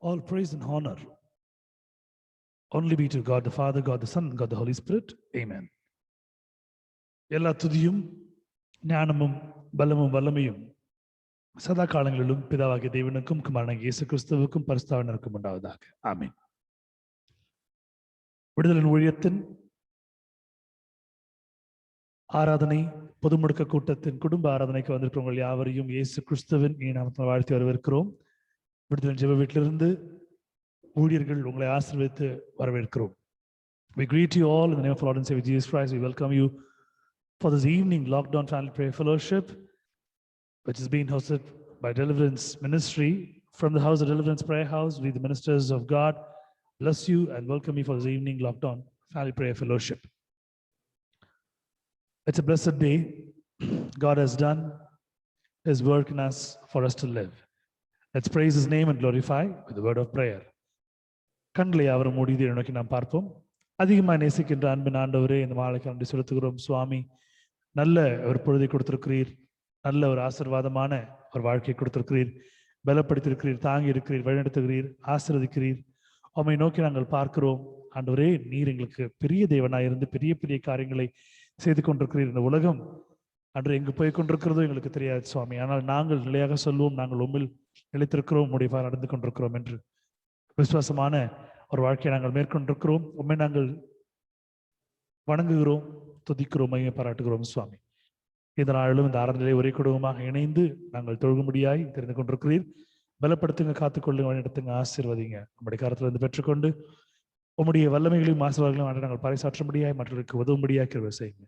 All praise and honor only be to God the Father, God the Son, and God the Holy Spirit. Amen. எல்லா துதியும் ஞானமும் பலமும் வல்லமையும் சதா காலங்களிலும் பிதாவாகிய தேவனுக்கும் குமாரனாகிய இயேசு கிறிஸ்துவுக்கும் பரிசுத்தாவினருக்கும் உண்டாவதாக. ஆமென். விடுதலை ஊழியத்தின் ஆராதனை பொது முடக்க கூட்டத்தின் குடும்ப ஆராதனைக்கு வந்திருக்கிறவங்க யாவரையும் இயேசு கிறிஸ்துவின் நாமத்தில் வாழ்த்தி வரவேற்கிறோம். விடுதலை ஜெப வீட்டிலிருந்து ஊழியர்கள் உங்களை ஆசீர்வதித்து வரவேற்கிறோம். We greet you all in the name of Lord and Savior Jesus Christ. We welcome you for this evening Lockdown Family Prayer Fellowship, which is being hosted by Deliverance Ministry from the House of Deliverance Prayer House. We, the ministers of God, bless you and welcome you for this evening Lockdown Family Prayer Fellowship. It's a blessed day. God has done His work in us for us to live. Let's praise His name and glorify with the word of prayer. கண்களை அவர் மூடியதை நோக்கி நாம் பார்ப்போம். அதிகமாக நேசிக்கின்ற அன்பின் ஆண்டவரே, இந்த மாலைக்கு நன்றி செலுத்துகிறோம். சுவாமி, நல்ல ஒரு பொழுதை கொடுத்திருக்கிறீர், நல்ல ஒரு ஆசீர்வாதமான ஒரு வாழ்க்கையை கொடுத்திருக்கிறீர், பலப்படுத்தியிருக்கிறீர், தாங்கி இருக்கிறீர், வழிநடத்துகிறீர், ஆசீர்வதிக்கிறீர். உம்மை நோக்கி நாங்கள் பார்க்கிறோம். ஆண்டவரே, நீர் எங்களுக்கு பெரிய தேவனாயிருந்து பெரிய பெரிய காரியங்களை செய்து கொண்டிருக்கிறீர். இந்த உலகம் அன்று எங்கு போய் கொண்டிருக்கிறதோ எங்களுக்கு தெரியாது சுவாமி, ஆனால் நாங்கள் நிலையாக சொல்லுவோம், நாங்கள் உம்மில் நிலைத்திருக்கிறோம், முடிவாக நடந்து கொண்டிருக்கிறோம் என்று விசுவாசமான ஒரு வாழ்க்கையை நாங்கள் மேற்கொண்டிருக்கிறோம். உண்மை நாங்கள் வணங்குகிறோம், துதிக்கிறோம், மையம் பாராட்டுகிறோம் சுவாமி. இந்த நாளிலும் இந்த ஆராதனையை ஒரே குடும்பமாக இணைந்து நாங்கள் தொழுகும்படியாய் தெரிந்து கொண்டிருக்கிறீர். பலப்படுத்துங்க, காத்துக்கொள்ளுங்க, வழிநடத்துங்க, ஆசீர்வதிங்க. நம்முடைய காலத்தில் இருந்து பெற்றுக்கொண்டு உம்முடைய வல்லமைகளையும் ஆசீர்வாதங்களையும் நாங்கள் பறைசாற்றும்படியாய் மற்றவர்களுக்கு உதவும்படியாய் கிருபை செய்யுங்க.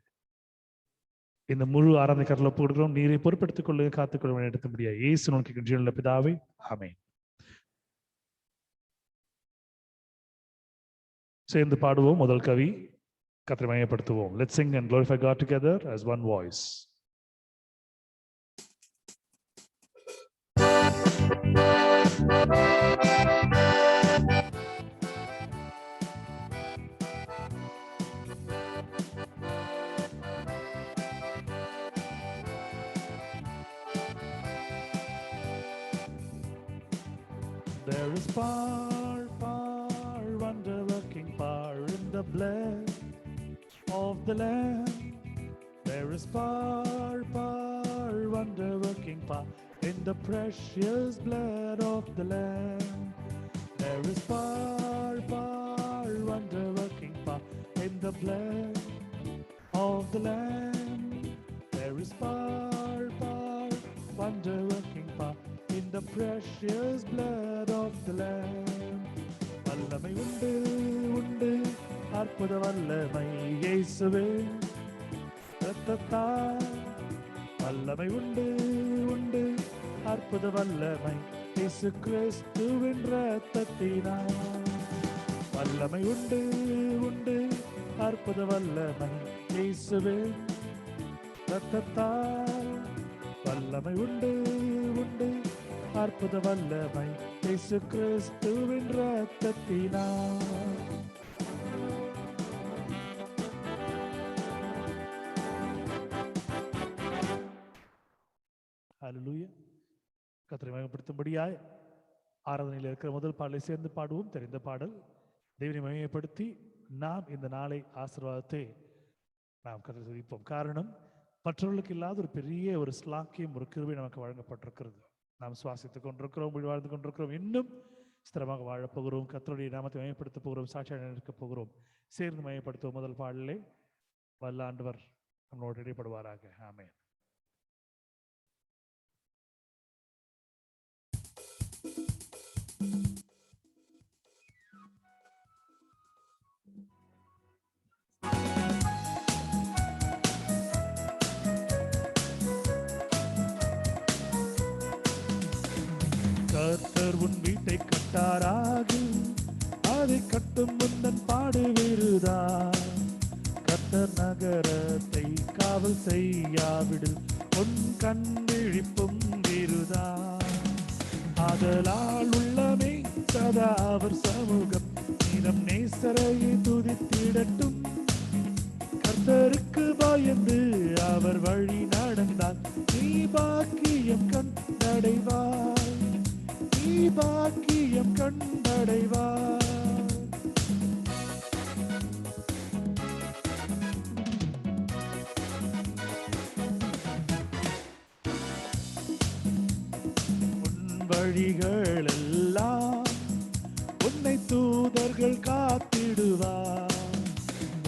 இந்த முழு ஆராதனை கருத்தில் ஒப்புக் கொடுக்கிறோம். நீரை பொறுப்படுத்திக் கொள்ளுங்க, காத்துக்கொள்ள வழிநடத்தும்படியாய் இயேசு நோக்கி ஜீவனுள்ள பிதாவே, ஆமென். சேர்ந்து பாடுவோம். முதல் கவி, கர்த்தரை மகிமைப்படுத்துவோம். Let's sing and glorify God together as one voice. There is power, wonder-working power in the blood of the Lamb. There is power, wonder-working power in the precious blood of the Lamb. There is power, wonder-working power in the blood of the Lamb. There is power, wonder-working power in the precious blood of the Lamb. வல்லமை உண்டு உண்டு, அற்புத வல்லமை இயேசுவே இரத்தத்தால். வல்லமை உண்டு உண்டு, அற்புத வல்லமை இயேசு கிறிஸ்துவின் இரத்தத்தினால். வல்லமை உண்டு உண்டு, அற்புத வல்லமை இயேசுவே இரத்தத்தால். வல்லமை உண்டு உண்டு, அற்புத வல்லமை இயேசு கிறிஸ்துவின் இரத்தத்தினால். ஹல்லேலூயா. கர்த்தரை மகிமைப்படுத்தும்படியாய் ஆராதனையில் இருக்கிற முதல் பாடலை சேர்ந்து பாடுவோம். தெரிந்த பாடல். தேவனை மகிமைப்படுத்தி நாம் இந்த நாளை ஆசீர்வாதத்தை நாம் கர்த்தரை துதிப்போம். காரணம், மற்றவர்களுக்கு இல்லாத ஒரு பெரிய ஒரு ஸ்லாக்கியம், ஒரு கிருபை நமக்கு வழங்கப்பட்டிருக்கிறது. நாம் சுவாசித்துக் கொண்டிருக்கிறோம், வாழ்ந்து கொண்டிருக்கிறோம், இன்னும் ஸ்திரமாக வாழப்போகிறோம். கர்த்தருடைய நாமத்தை மகிமைப்படுத்த போகிறோம், சாட்சியாக நிற்க போகிறோம். சேர்ந்து மகிமைப்படுத்துவோம். முதல் பாடலே வல்ல ஆண்டவர் நம்மளோடு இடைப்படுவாராக. ஆமென். கர்த்தர் உன் வீட்டை கட்டாராக, அதை கட்டும் முன்னன் பாடுவிருதா. கர்த்தர் நகரத்தை காவல் செய்யாவிடில் உன் கண் விழிப்பும் விருதா. ஆதலால் உள்ளமே சதா அவர் சமூகம் நீரம் நேசரையை துதித்திடட்டும். கர்த்தருக்கு பயந்து அவர் வழி நடந்தால் நீ பாக்கியம் கண்டடைவாய். நீ பாக்கியம் கண்டடைவாய். வழிகள் எல்லாம் உன்னை தூதர்கள் காத்திடுவார்.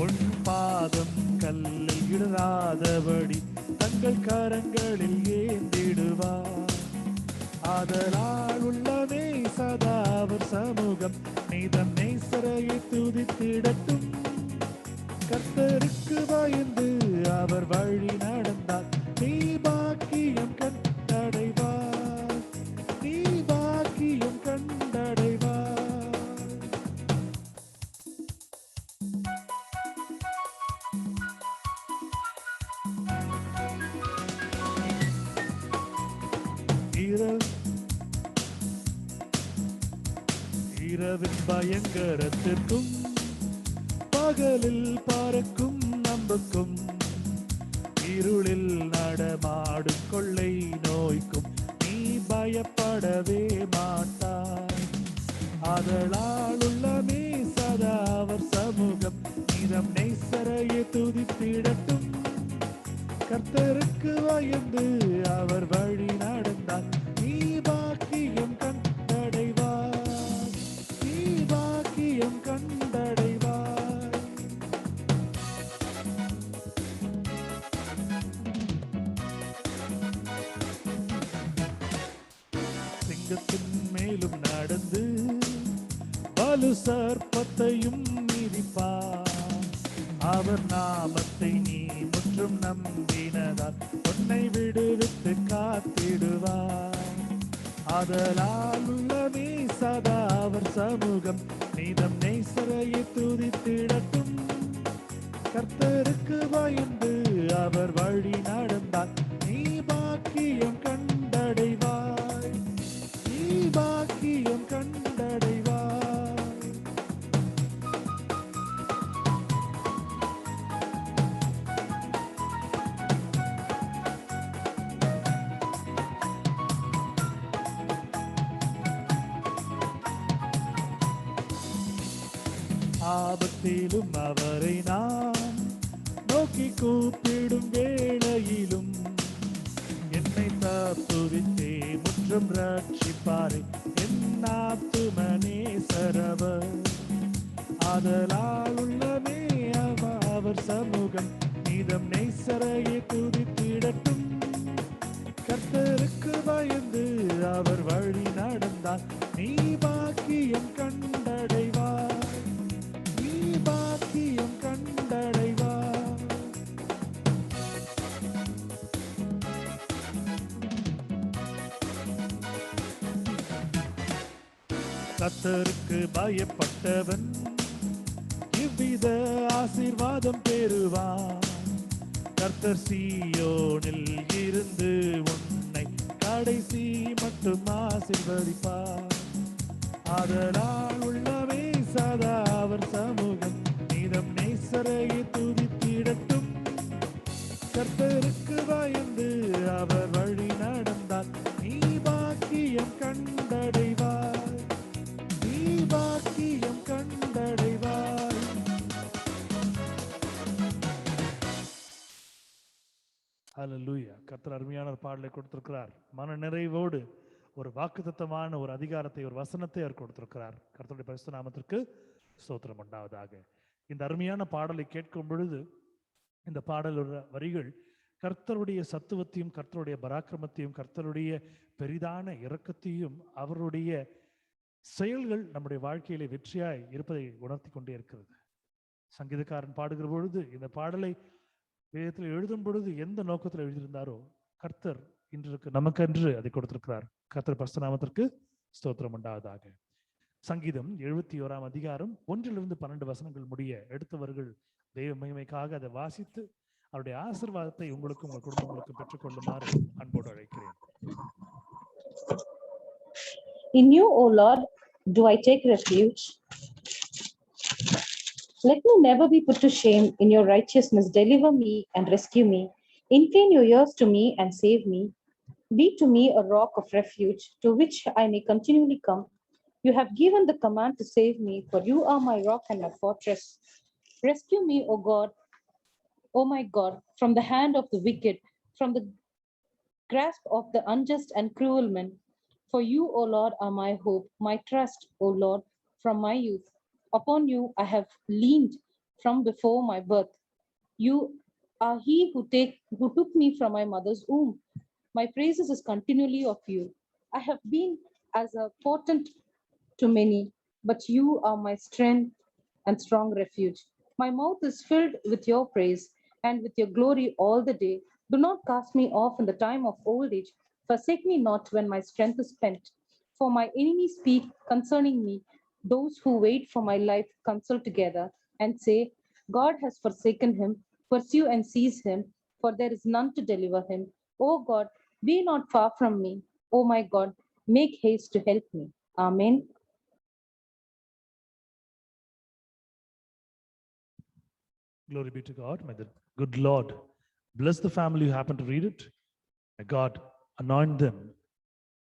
உன் பாதம் கல்லில் இடராதபடி தங்கள் கரங்களில் ஏந்திடுவார். ஆதலால் உள்ளமே சதா அவர் சமூகம் நீதம் நேசரையை துதித்திடட்டும். கர்த்தருக்கு பயந்து அவர் வழி நடந்தார். நீ பாக்கியம் கண்டடைவார். நீ பாக்கியம் கண்டடைவார். இரவின் பயங்கரத்திற்கும் பகலில் பறக்கும் நம்புக்கும் இருளில் நடமாடும் கொள்ளை நோய்க்கும் நீ பயப்படவே மாட்டாய். அதலால் உள்ளமே சதா அவர் சமூகம் நீதம் நேசரையை துதித்திடட்டும். கர்த்தருக்கு பயந்து அவர் வழி நடந்தார். நீ பாக்கியம் கண்டடைவார். நீ பாக்கியம் கண்டடைவார். சிங்கத்தின் மேலும் நடந்து வலு சர்ப்பத்தையும் மிதிப்பார். அவர் நாமத்தை நீ முற்றும் நம்பினதால் உன்னை விடுவித்து காத்திடுவார். அதலால் உள்ளமே சதா அவர் சமூகம் நீதம் நேசரையை துதித்திடட்டும். கர்த்தருக்கு பயந்து அவர் வழி நடந்தார். நீ பாக்கியம் கண்டடைவாய். நீ பாக்கியம் கண்டடைவாய். ஆபத்திலும் அவரை நான் நோக்கி கூப்பிடும் வேளையிலும் என்னை தப்புவித்தே முற்றும் ரட்சிப்பாரே என் ஆத்துமனே சரவர். ஆதலால் உள்ளமே அவர் சமூகம் நீதம் நேசரையை துதித்திடட்டும். கர்த்தருக்கு பயந்து அவர் வழி நடந்தார். நீ பாக்கியம் கண்டடைவார். நீ பாக்கியம் கண்டடைவார். கர்த்தருக்கு பயப்பட்டவன் இவ்வித ஆசீர்வாதம் பெறுவான். கர்த்தர் சீயோனில் இருந்து உன்னை கடைசி மட்டும் ஆசீர்வதிப்பார். அதனால் உள்ளமே சதா அவர் சமூகம் நீதம் நேசரையை துதித்திடட்டும். கர்த்தருக்கு பயந்து அவர் வழி நடந்தார். நீ பாக்கியம் கண்டடைவார். நீ பாக்கியம் கண்டடைவார். ஹல்லேலூயா. கர்த்தர் அருமையான ஒரு பாடலை கொடுத்திருக்கிறார். மன நிறைவோடு ஒரு வாக்குத்தத்தமான ஒரு அதிகாரத்தை, ஒரு வசனத்தை அவர் கொடுத்திருக்கிறார். கர்த்தருடைய பரிசுத்த நாமத்திற்கு ஸ்தோத்திரம் உண்டாவதாக. இந்த அருமையான பாடலை கேட்கும் பொழுது இந்த பாடல் வரிகள் கர்த்தருடைய சத்துவத்தையும் கர்த்தருடைய பராக்கிரமத்தையும் கர்த்தருடைய பெரிதான இரக்கத்தையும் அவருடைய செயல்கள் நம்முடைய வாழ்க்கையிலே வெற்றியாய் இருப்பதை உணர்த்தி கொண்டே இருக்கிறது. சங்கீதக்காரன் பாடுகிற பொழுது இந்த பாடலை வேதத்தில் எழுதும் பொழுது எந்த நோக்கத்தில் எழுதியிருந்தாரோ கர்த்தர் இன்றைக்கு நமக்கென்று அதை கொடுத்திருக்கிறார். கர்த்தர் பரிசுத்த நாமத்திற்கு ஸ்தோத்திரம் உண்டாவதாக. சங்கீதம் 71 அதிகாரம் 1-12 வசனங்கள் முடிய எடுத்தவர்கள் தெய்வ மகிமைக்காக அதை வாசித்து அவருடைய ஆசீர்வாதத்தை உங்களுக்கும் உங்கள் குடும்பங்களுக்கும் பெற்றுக்கொள்ளுமாறு அன்போடு அழைக்கிறேன். In you, O Lord, do I take refuge. Let me never be put to shame. In your righteousness, deliver me and rescue me. Incline your ears to me and save me. Be to me a rock of refuge to which I may continually come. You have given the command to save me, for you are my rock and my fortress. Rescue me, O my God, from the hand of the wicked, from the grasp of the unjust and cruel men. For you, O Lord, are my hope, my trust, O Lord, from my youth. Upon you I have leaned from before my birth. You are he who took me from my mother's womb. My praises is continually of you. I have been as a portent to many, but you are my strength and strong refuge. My mouth is filled with your praise and with your glory all the day. Do not cast me off in the time of old age. Forsake me not when my strength is spent. For my enemies speak concerning me. Those who wait for my life consult together and say, God has forsaken him. Pursue and seize him, for there is none to deliver him. O God, be not far from me. O my God, make haste to help me. Amen. Glory be to God. May the good Lord bless the family who happen to read it. May God anoint them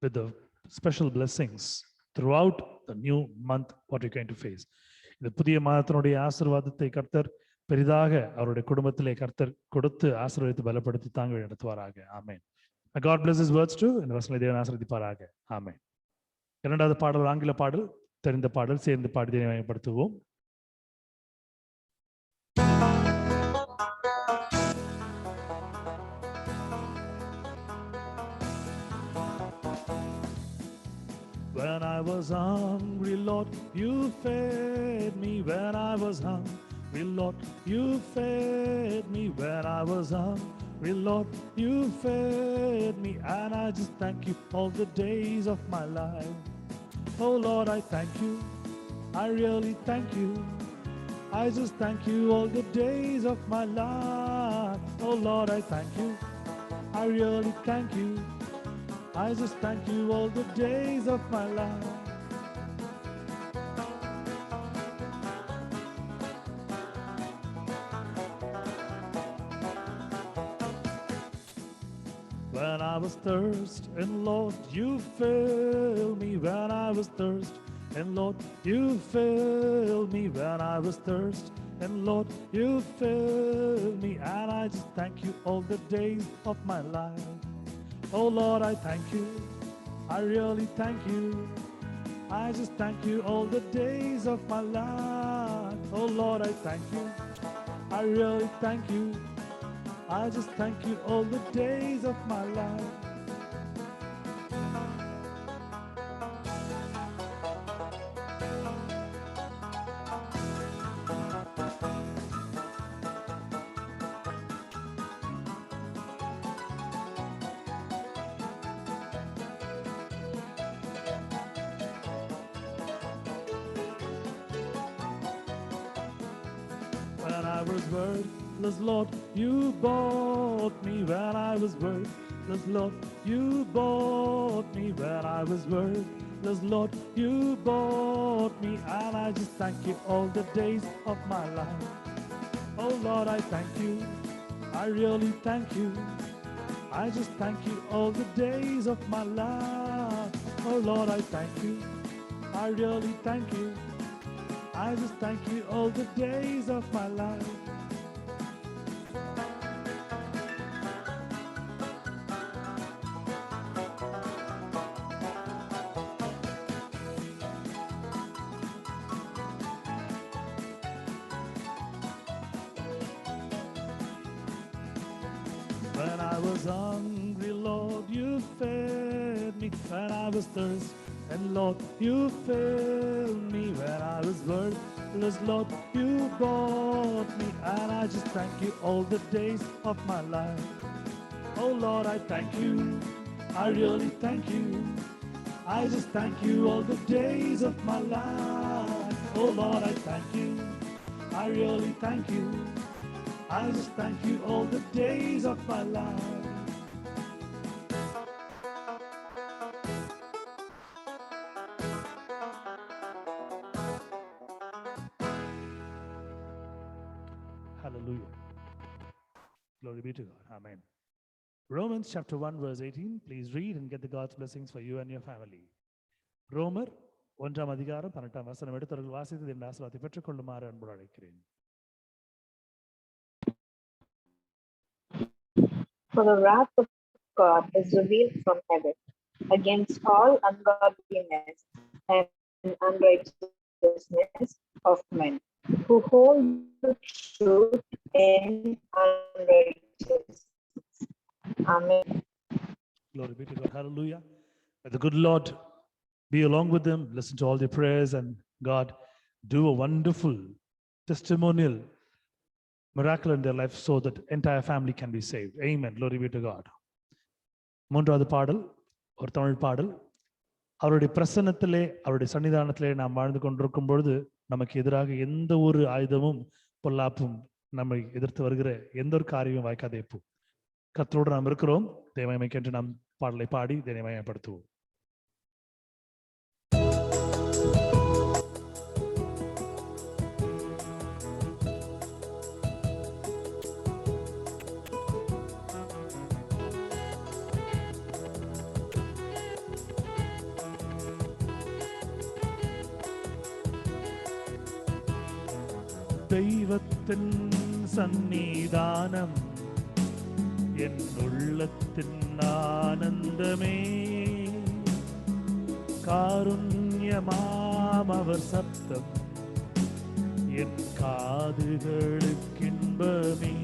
with the special blessings throughout the new month what you're going to face. இந்த புதிய மாதத்தினுடைய ஆசீர்வாதத்தை கர்த்தர் பெரிதாக அவருடைய குடும்பத்திலே கர்த்தர் கொடுத்து ஆசீர்வதித்து பலப்படுத்தி தாங்க நடத்துவாராக. ஆமென். May God bless his words too. இந்த வசனத்தை தேவன் ஆசீர்வதிப்பாராக. ஆமென். இரண்டாவது பாடல் ஆங்கில பாடல், தெரிந்த பாடல், சேர்ந்து பாடி தேவனை மகிமைப்படுத்துவோம். When I was hungry, Lord, you fed me. When I was hungry, Lord, you fed me. When I was hungry, Lord, you fed me. And I just thank you all the days of my life. Oh Lord, I thank you. I really thank you. I just thank you all the days of my life. Oh Lord, I thank you. I really thank you. I just thank you all the days of my life. When I was thirsty, and Lord, you fill me. When I was thirsty, and Lord, you fill me. When I was thirsty, and Lord, you fill me. And I just thank you all the days of my life. Oh Lord, I thank you. I really thank you. I just thank you all the days of my life. Oh Lord, I thank you. I really thank you. I just thank you all the days of my life. When I was worthless, Lord, you bought me. When I was worthless, Lord, you bought me. When I was worthless, Lord, you bought me. And I just thank you all the days of my life. Oh Lord, I thank you. I really thank you. I just thank you all the days of my life. Oh Lord, I thank you. I really thank you. I just thank you all the days of my life. When I was hungry, Lord, you fed me. When I was thirsty, and Lord, you filled me. When I was worthless, Lord, you bought me. And I just thank you all the days of my life. Oh Lord, I thank you. I really thank you. I just thank you all the days of my life. Oh Lord, I thank you. I really thank you. I just thank you all the days of my life. Hallelujah. Glory be to God. Amen. Romans chapter 1 verse 18. Please read and get the God's blessings for you and your family. ரோமர் 1ஆம் அதிகாரம் 18ஆம் வசனம் எடுத்தவர்கள் வாசித்து இந்த ஆசீர்வாதத்தை பெற்றுக்கொள்ளுமாறு அன்போடு அழைக்கிறேன். For the wrath of God is revealed from heaven against all ungodliness and unrighteousness of men, who hold the truth in unrighteousness. Amen. Glory be to God. Hallelujah. May the good Lord be along with them, listen to all their prayers, and God do a wonderful testimonial miracle in their life so that entire family can be saved. Amen. Glory be to God. மூன்றாவது பாடல் ஒரு தமிழ் பாடல். அவருடைய பிரசன்னத்திலே அவருடைய சன்னிதானத்திலே நாம் வாழ்ந்து கொண்டிருக்கும் பொழுது நமக்கு எதிராக எந்த ஒரு ஆயுதமும் பொல்லாப்பும் நம்மை எதிர்த்து வருகிற எந்த ஒரு காரியமும் வாய்க்காதே போ. கர்த்தரோடு நாம் இருக்கிறோம். தேவமயமைக்கென்று நாம் பாடலை பாடி தேவமயப்படுத்துவோம். தெய்வத்தின் சந்நிதானம் என் உள்ளத்தின் ஆனந்தமே, காருண்யமாம் அவர் சத்தம் என் காதுகளுக்கின்பமே.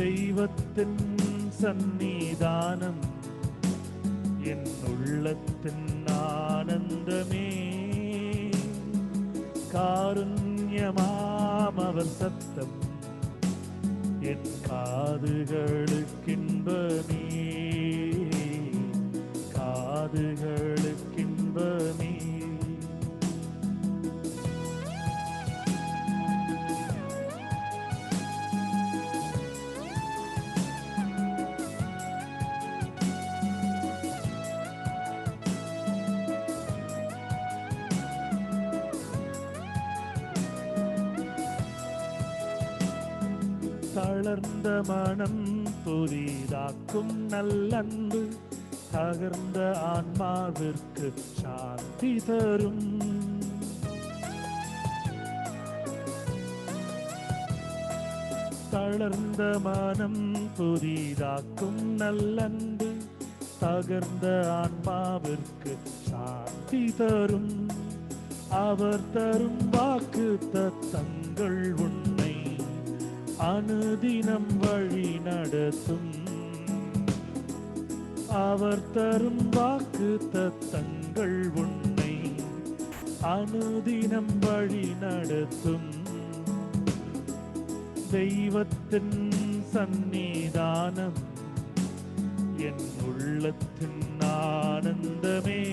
தெய்வத்தின் சந்நிதானம் என் உள்ளத்தின் ஆனந்தமே, காருண்யமாம் அவர் சத்தம் என் காதுகளுக்கின்பமே, காதுகளுக்கின்பமே. தளர்ந்த மனம் புதிதாக்கும் நல்லன்பு, தகர்ந்த ஆன்மாவிற்கு சாந்தி தரும். தளர்ந்த மனம் புதிதாக்கும் நல்லன்பு, தகர்ந்த ஆன்மாவிற்கு சாந்தி தரும். அவர் தரும் வாக்கு தத்தங்கள் உண்மை அனுதினம் வழி நடத்தும். அவர் தரும் வாக்கு தத்தங்கள் உண்மை அனுதினம் வழி நடத்தும். தெய்வத்தின் சந்நிதானம் என் உள்ளத்தின் ஆனந்தமே,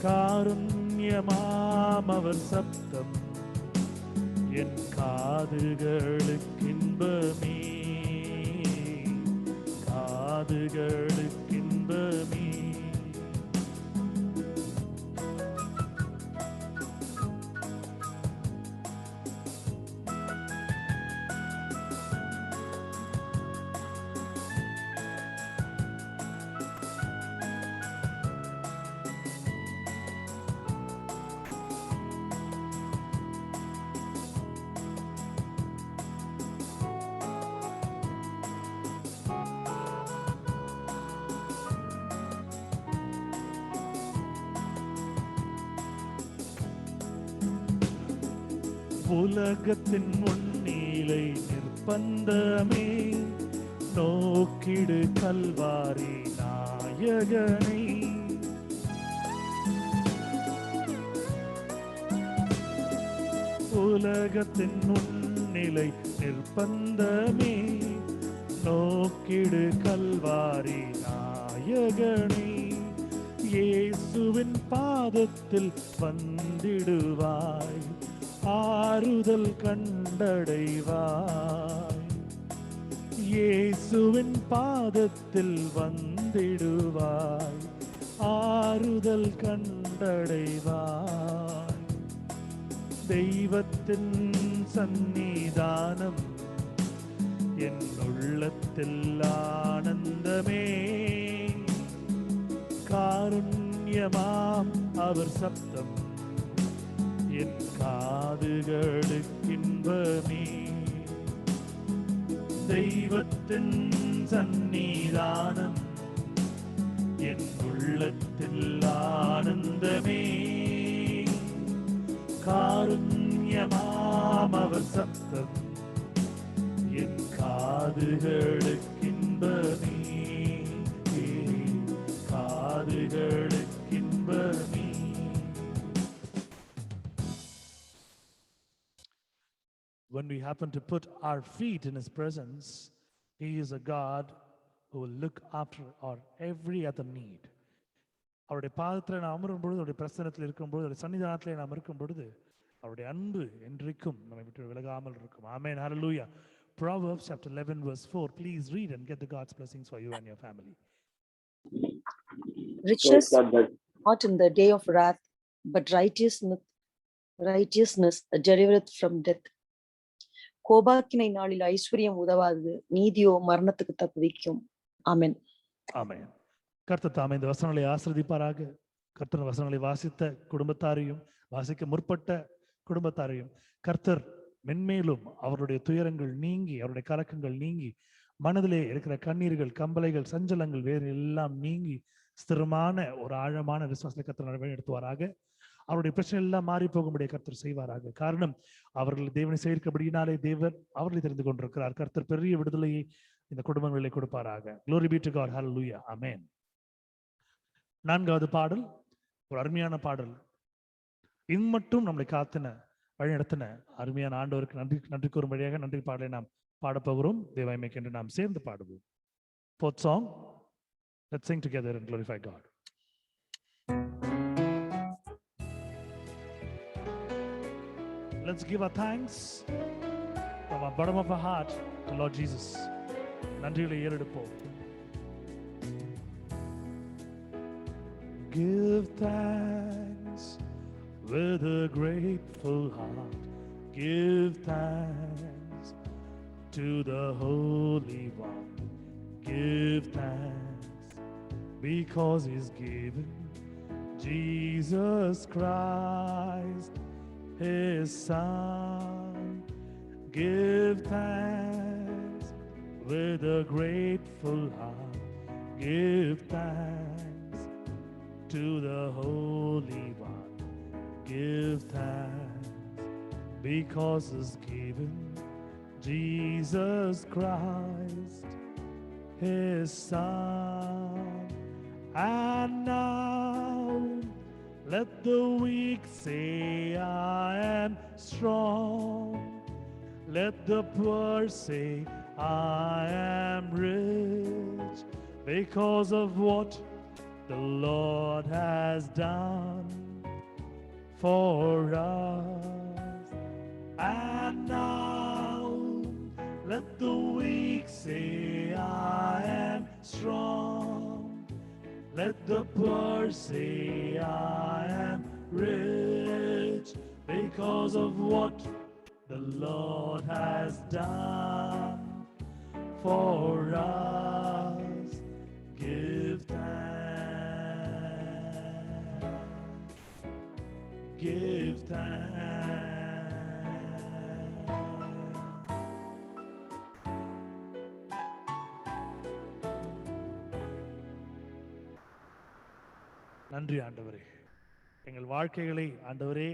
காருண்யமாம் அவர் சப்தம் என் காதுகளுக்கின்பமே, காதுகளுக்கின்பமே. உலகத்தின் முன்னிலை நிர்பந்தமே, நோக்கிடு கல்வாரி நாயகனை. உலகத்தின் முன்னிலை நிர்பந்தமே, நோக்கிடு கல்வாரி நாயகனை. இயேசுவின் பாதத்தில் வந்திடுவாய், ஆறுதல் கண்டடைவாய். இயேசுவின் பாதத்தில் வந்திடுவாய், ஆறுதல் கண்டடைவாய். தெய்வத்தின் சந்நிதானம் என் உள்ளத்தில் ஆனந்தமே. காருண்யமாம் அவர் சப்தம் என் காதுகளுக்கின்பமே. தெய்வத்தின் சந்நிதானம் என் உள்ளத்தில் ஆனந்தமே. காருண்யமாம் அவர் சப்தம் என் காதுகளுக்கின்பமே. காதுகளுக்கின்பமே. When we happen to put our feet in his presence, he is a God who will look after our every other need. அவருடைய பாதத்தில் நாம் அமரும் பொழுது, அவருடைய பிரசன்னத்தில் இருக்கும் பொழுது, அவருடைய சன்னிதானத்திலே நாம் இருக்கும் பொழுது, அவருடைய அன்பு என்றைக்கும் நம்மை விட்டு விலகாமல் இருக்கும். Amen. Hallelujah. Proverbs chapter 11 verse 4. Please read and get the God's blessings for you and your family. Riches not in the day of wrath, but righteousness delivereth from death. கோபாக்கினை நாளில் ஐஸ்வர்யம் உதவாது, நீதியோ மரணத்துக்கு தப்புவிக்கும். ஆமென். ஆமென். கர்த்தர் தாமே இந்த வசனங்களை ஆசீர்வதிப்பாராக. கர்த்தர் வசனங்களை வாசித்த குடும்பத்தாரையும் வாசிக்க முற்பட்ட குடும்பத்தாரையும் கர்த்தர் மென்மேலும் அவருடைய துயரங்கள் நீங்கி, அவருடைய கலக்கங்கள் நீங்கி, மனதிலே இருக்கிற கண்ணீர்கள், கம்பளைகள், சஞ்சலங்கள் வேறு எல்லாம் நீங்கி ஸ்திரமான ஒரு ஆழமான விசுவாசத்தை கர்த்தர் நடத்துவாராக. அவருடைய பிரச்சனை எல்லாம் மாறி போகும்படியே கர்த்தர் செய்வாராக. காரணம், அவர்கள் தேவனை சேர்க்கபடியினாலே தேவர் அவர்களை தெரிந்து கொண்டிருக்கிறார். கர்த்தர் பெரிய விடுதலையை இந்த குடும்பங்களிலே கொடுப்பாராக. Glory be to God. Hallelujah. Amen. 4வது பாடல் ஒரு அருமையான பாடல். இம்மட்டும் நம்மளை காத்தின வழிநடத்தின அருமையான ஆண்டவருக்கு நன்றி கூறும் வழியாக நன்றி பாடலை நாம் பாடப்போகிறோம். தேவாய்மைக்கு என்று நாம் சேர்ந்து பாடுவோம். 4th song. Let's sing together and glorify God. Let's give our thanks from our bottom of our heart to Lord Jesus. நன்றிகளை ஏறெடுப்போம். Give thanks with a grateful heart. Give thanks to the Holy One. Give thanks because He's given Jesus Christ, His Son. Give thanks with a grateful heart. Give thanks to the Holy One. Give thanks because He's given Jesus Christ, His Son. And now let the weak say, I am strong. Let the poor say, I am rich, because of what the Lord has done for us. And now let the weak say, I am strong. Let the poor say, I am rich, because of what the Lord has done for us. Give thanks. Give thanks. நன்றி ஆண்டவரே. எங்கள் வாழ்க்கைகளை ஆண்டவரே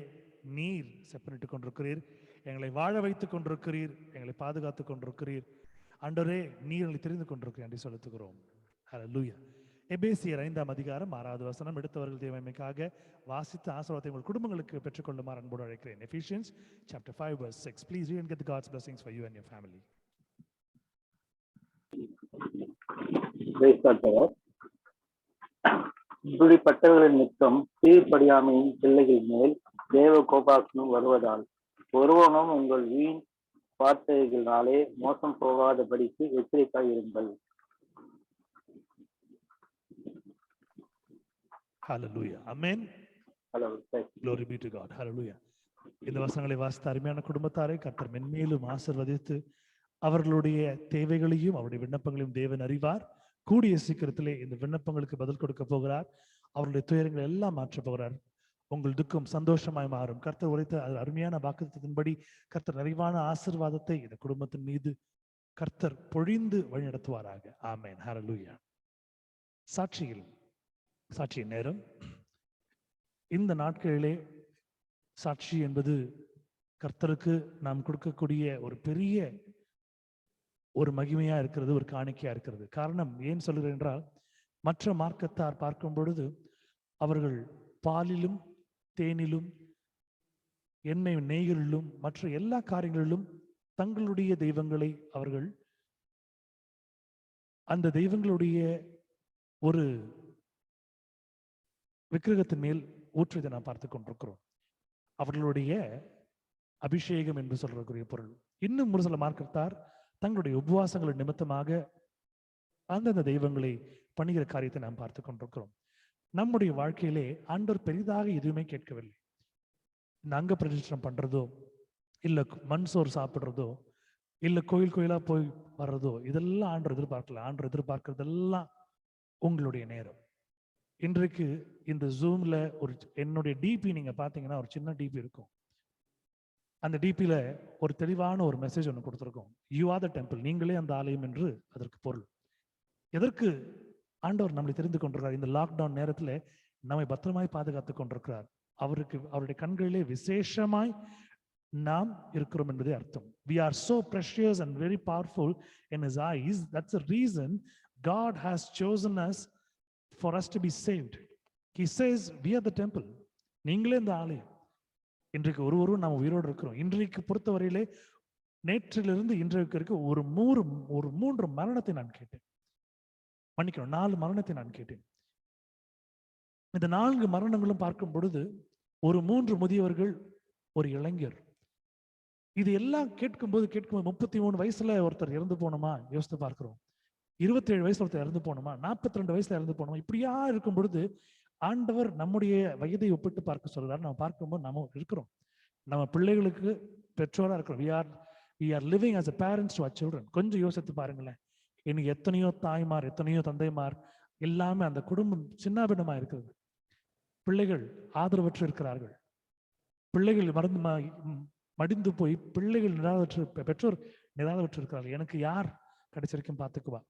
நீர் செப்பனிட்டுக் கொண்டிருக்கிறீர். எங்களை வாழ வைத்துக் கொண்டிருக்கிறீர். எங்களை பாதுகாத்துக் கொண்டிருக்கிறீர். ஆண்டவரே நீர் எங்களை தெரிந்து கொண்டிருக்கிறீர் என்று செலுத்துகிறோம். ஹல்லேலூயா. எபேசியர் 5ஆம் அதிகாரம் 6வது வசனம் எடுத்தவர்கள் தேவமைக்காக வாசித்த ஆசீர்வாதத்தை உங்கள் குடும்பங்களுக்கு பெற்றுக்கொள்ளுமாறு அன்போடு அழைக்கிறேன். Ephesians chapter 5 verse 6. Please read and get the God's blessings for you and your family. இப்படிப்பட்டவர்களின் நித்தம் கீழ்ப்படியாமையின் பிள்ளைகள் மேல் தேவ கோபாக்னம் வருவதால் ஒருவனும் உங்கள் வீண் வார்த்தைகளினாலே மோசம் போகாதபடிக்கு எச்சரிக்கையாய் இருங்கள். Hallelujah. Amen. Glory be to God. Hallelujah. இந்த வசனங்களை வாசித்த அருமையான குடும்பத்தாரை கர்த்தர் மென்மேலும் ஆசீர்வதித்து அவர்களுடைய தேவைகளையும் அவருடைய விண்ணப்பங்களையும் தேவன் அறிவார். கூடிய சீக்கிரத்திலே இந்த விண்ணப்பங்களுக்கு பதில் கொடுக்க போகிறார். அவருடைய துயரங்களை எல்லாம் மாற்றப் போகிறார். உங்கள் துக்கம் சந்தோஷமாய் மாறும். கர்த்தர் உரைத்த அருமையான வாக்குத்தத்தின்படி கர்த்தர் நிறைவான ஆசீர்வாதத்தை இந்த குடும்பத்தின் மீது கர்த்தர் பொழிந்து வழிநடத்துவாராக. ஆமென். ஹல்லேலூயா. சாட்சியின் நேரம். இந்த நாட்களிலே சாட்சி என்பது கர்த்தருக்கு நாம் கொடுக்கக்கூடிய ஒரு பெரிய ஒரு மகிமையா இருக்கிறது, ஒரு காணிக்கையா இருக்கிறது. காரணம் ஏன் சொல்கிறேன் என்றால், மற்ற மார்க்கத்தார் பார்க்கும் பொழுது அவர்கள் பாலிலும் தேனிலும் எண்ணெய் நெய்களிலும் மற்ற எல்லா காரியங்களிலும் தங்களுடைய தெய்வங்களை அவர்கள் அந்த தெய்வங்களுடைய ஒரு விக்கிரகத்தின் மேல் ஊற்றுவதை நாம் பார்த்து கொண்டிருக்கிறோம். அவர்களுடைய அபிஷேகம் என்று சொல்றக்கூடிய பொருள். இன்னும் ஒரு சில மார்க்கத்தார் தங்களுடைய உபவாசங்களின் நிமித்தமாக அந்தந்த தெய்வங்களை பண்ணுகிற காரியத்தை நாம் பார்த்து கொண்டிருக்கிறோம். நம்முடைய வாழ்க்கையிலே ஆண்டவர் பெரிதாக எதுவுமே கேட்கவில்லை. இந்த அங்க பிரதிஷ்டம் பண்றதோ, இல்ல மண் சோறு சாப்பிடுறதோ, இல்ல கோயிலா போய் வர்றதோ, இதெல்லாம் ஆண்டவர் எதிர்பார்க்கல. ஆண்டவர் எதிர்பார்க்கறதெல்லாம் உங்களுடைய நேரம். இன்றைக்கு இந்த ஜூம்ல என்னுடைய டிபி நீங்க பாத்தீங்கன்னா ஒரு சின்ன டிபி இருக்கும். அந்த டிபியில ஒரு தெளிவான ஒரு மெசேஜ் ஒன்று கொடுத்துருக்கோம். யூ ஆர் த டெம்பிள், நீங்களே அந்த ஆலயம் என்று அதற்கு பொருள். எதற்கு ஆண்டவர் நம்மளை தெரிந்து கொண்டிருக்கிறார்? இந்த லாக்டவுன் நேரத்துல நம்மை பத்திரமாய் பாதுகாத்து கொண்டிருக்கிறார். அவருடைய கண்களிலே விசேஷமாய் நாம் இருக்கிறோம் என்பதே அர்த்தம். We are so precious and very powerful in His eyes. That's the reason God has chosen us for us to be saved. He says we are the temple. நீங்களே இந்த ஆலயம். இன்றைக்கு ஒருவரும் நாம் உயிரோடு இருக்கிறோம். இன்றைக்கு பொறுத்தவரையிலே நேற்றிலிருந்து இன்றைக்கு இருக்க ஒரு 3 மரணத்தை நான் கேட்டேன். மன்னிக்கணும், 4 மரணத்தை நான் கேட்டேன். இந்த 4 மரணங்களும் பார்க்கும் பொழுது ஒரு 3 முதியவர்கள், ஒரு இளைஞர். இது எல்லாம் கேட்கும்போது 33 வயசுல ஒருத்தர் இறந்து போனோமா யோசித்து பார்க்கிறோம். 27 வயசுல ஒருத்தர் இறந்து போனோமா, 42 வயசுல இறந்து போனோமா. இப்படியா இருக்கும் பொழுது ஆண்டவர் நம்முடைய வயதை ஒப்பிட்டு பார்க்க சொல்றாரு. நம்ம பார்க்கும்போது நம்ம இருக்கிறோம், நம்ம பிள்ளைகளுக்கு பெற்றோரா இருக்கிறோம். we are living as a parents to our children. கொஞ்சம் யோசித்து பாருங்களேன். இன்னைக்கு எத்தனையோ தாய்மார், எத்தனையோ தந்தைமார் எல்லாமே அந்த குடும்பம் சின்னாபின்னமா இருக்கிறது. பிள்ளைகள் ஆதரவற்று இருக்கிறார்கள். பிள்ளைகள் மடிந்து போய் பிள்ளைகள் பெற்றோர் நிராதரவற்று இருக்கிறார்கள். எனக்கு யார் கடைசி வரைக்கும் பார்த்துக்குவா?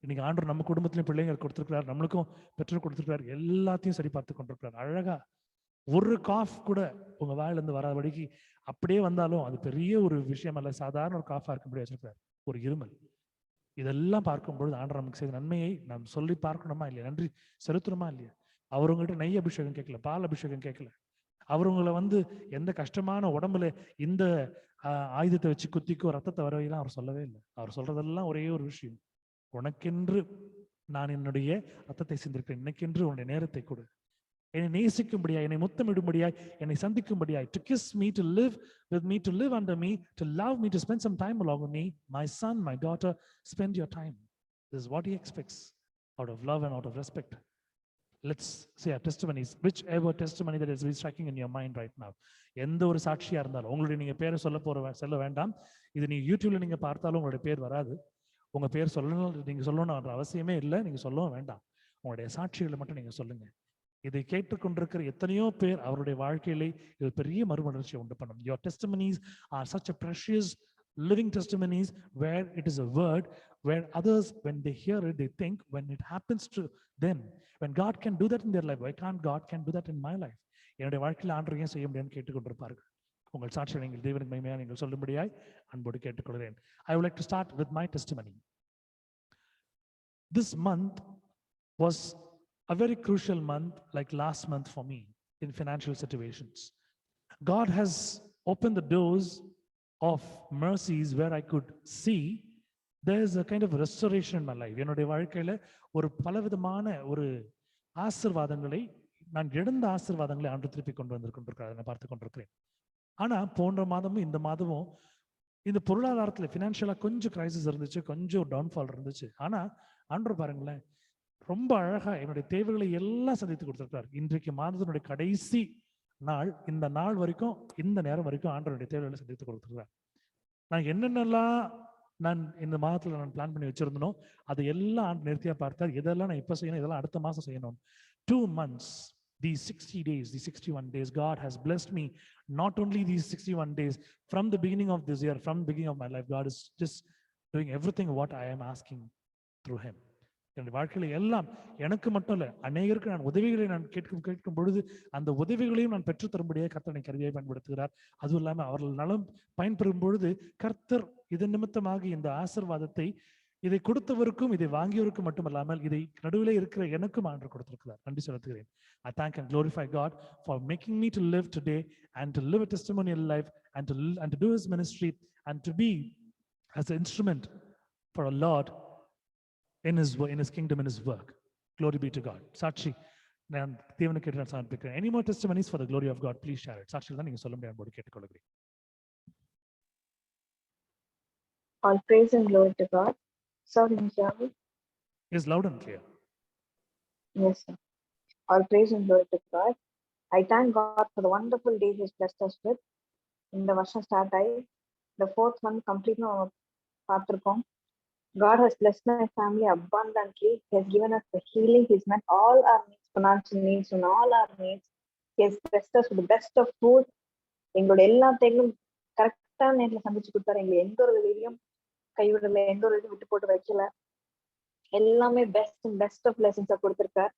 இன்னைக்கு ஆண்டவர் நம்ம குடும்பத்திலையும் பிள்ளைங்க கொடுத்திருக்கிறார், நம்மளுக்கும் பெற்றோர் கொடுத்திருக்கிறார். எல்லாத்தையும் சரி பார்த்து கொண்டிருக்கிறார். அழகா ஒரு காஃப் கூட உங்க வாயிலிருந்து வராதபடிக்கு, அப்படியே வந்தாலும் அது பெரிய ஒரு விஷயம் அல்ல, சாதாரண ஒரு காஃபா இருக்க முடியாது வச்சிருக்கிறார். ஒரு இருமல். இதெல்லாம் பார்க்கும்பொழுது ஆண்டவர் நமக்கு செய்த நன்மையை நாம் சொல்லி பார்க்கணுமா இல்லையா? நன்றி செலுத்தணுமா இல்லையா? அவர் உங்ககிட்ட நெய் அபிஷேகம் கேட்கல, பால் அபிஷேகம் கேட்கல. அவர் உங்களை எந்த கஷ்டமான உடம்புல இந்த ஆயுதத்தை வச்சு குத்திக்கோ ரத்தத்தை வரவையெல்லாம் அவர் சொல்லவே இல்லை. அவர் சொல்றதெல்லாம் ஒரே ஒரு விஷயம், உனக்கென்று நான் என்னுடைய ரத்தத்தை சிந்திருக்கிறேன், இன்னைக்கென்று உன்னுடைய நேரத்தை கொடு, என்னை நேசிக்கும்படியாய், என்னை முத்தமிடும்படியாய், என்னை சந்திக்கும்படியாய், to kiss me, to live with me, to live under me, to love me, to spend some time along with me. My son, my daughter, spend your time. This is what he expects out of love and out of respect. Let's say our testimonies, whichever testimony that is striking in your mind right now. எந்த ஒரு சாட்சியா இருந்தாலும் உங்களுடைய நீங்க பேரை சொல்ல வேண்டாம். இது நீங்க யூடியூப்ல நீங்க பார்த்தாலும் உங்களுடைய பேர் வராது. உங்க பேர் நீங்க சொல்லணும்ன்ற அவசியமே இல்லை, நீங்க சொல்லவும் வேண்டாம். உங்களுடைய சாட்சிகளை மட்டும் நீங்க சொல்லுங்க. இதை கேட்டுக்கொண்டிருக்கிற எத்தனையோ பேர் அவருடைய வாழ்க்கையிலே இது பெரிய மறுமலர்ச்சியை உண்டு பண்ணும். Your testimonies are such a precious living testimonies where it is a word where others, when they hear it, they think, when it happens to them, when God can do that in their life, why can't God can do that in my life? என்னுடைய வாழ்க்கையில் ஆண்டவர் ஏன் செய்ய முடியும்னு கேட்டுக்கொண்டிருப்பார்கள். உங்கள் சாட்சியை நீங்கள் தேவனுக்கு மகிமையாக நீங்கள் சொல்லும்படியாய் அன்போடு கேட்டுக்கொள்கிறேன். I would like to start with my testimony. This month was a very crucial month, like last month for me, in financial situations. God has opened the doors of mercies where I could see there is a kind of restoration in my life. என்னுடைய வாழ்க்கையில ஒரு பலவிதமான ஒரு ஆசீர்வாதங்களை, நான் இழந்த ஆசீர்வாதங்களை ஆண்டு திருப்பி கொண்டு வந்திருக்கின்றார், நான் பார்த்து கொண்டிருக்கிறேன். ஆனா போன்ற மாதமும் இந்த மாதமும் இந்த பொருளாதாரத்துல பினான்சியலா கொஞ்சம் கிரைசிஸ் இருந்துச்சு, கொஞ்சம் டவுன்ஃபால் இருந்துச்சு. ஆனா ஆண்டவர் பாருங்களேன், ரொம்ப அழகா என்னுடைய தேவைகளை எல்லாம் சந்தித்து கொடுத்திருக்கிறார். இன்றைக்கு மாதத்தினுடைய கடைசி நாள், இந்த நாள் வரைக்கும், இந்த நேரம் வரைக்கும் ஆண்டவருடைய தேவைகளை சந்தித்து கொடுத்திருக்கிறார். நான் என்னென்னலாம் நான் இந்த மாதத்துல நான் பிளான் பண்ணி வச்சிருந்தனோ அது எல்லாம் நிறுத்தியா பார்த்தா இதெல்லாம் நான் இப்ப செய்யணும், இதெல்லாம் அடுத்த மாசம் செய்யணும். 2 months, these 60 days, these 61 days, God has blessed me. Not only these 61 days, from the beginning of this year, from the beginning of my life, God is just doing everything what I am asking through him. என்னுடைய வாழ்க்கையில எல்லாம் எனக்கு மட்டும் இல்ல, அநேகருக்கு நான் உதவிகளை நான் கேட்கும் பொழுது அந்த உதவிகளையும் நான் பெற்று தரும்படியாக கர்த்தர் என்னை கருவியை பயன்படுத்துகிறார். அதுவும் இல்லாம அவர்கள் நலம் பயன்பெறும் பொழுது கர்த்தர் இதன் நிமித்தமாக இந்த ஆசீர்வாதத்தை இதை கொடுத்தவருக்கும் இதை வாங்கியவருக்கும் மட்டுமல்லாமல் இதை நடுவிலே இருக்கிற எனக்கும் ஆண்டு கொடுத்திருக்கிறார். நன்றி செலுத்துகிறேன். I thank and glorify God for making me to live today and to live a testimonial life and to do his ministry and to be as an instrument for a Lord in his kingdom, in his work. Glory be to God. Sakshi, நான் தேவனுக்கு கேட்டு நான் சமர்ப்பிக்கிறேன். Any more testimonies for the glory of God? Please share it. சாட்சி தான் நீங்க சொல்ல முடியாது போது கேட்டுக்கொள்கிறேன். All praise and glory to God. Sorry, Mr. Is loud and clear. Yes, sir. All praise and glory to God. I thank God for the wonderful days He's blessed us with. In the Vasha start, the 4th month complete பார்த்திருக்கோம். God has blessed my family abundantly. He has given us the healing. He's met all our needs, financial needs, and all our needs. He has blessed us with the best of food. எங்களோட எல்லாத்தையும் கரெக்டான நேரத்தில் சந்திச்சு கொடுத்தாரு. எங்களை எந்த ஒரு வெளியும் கைவிடல, எந்த ஒரு இதுவும் விட்டு போட்டு வைக்கல. எல்லாமே பெஸ்ட் ஆஃப் லெசன்ஸை கொடுத்துருக்காரு.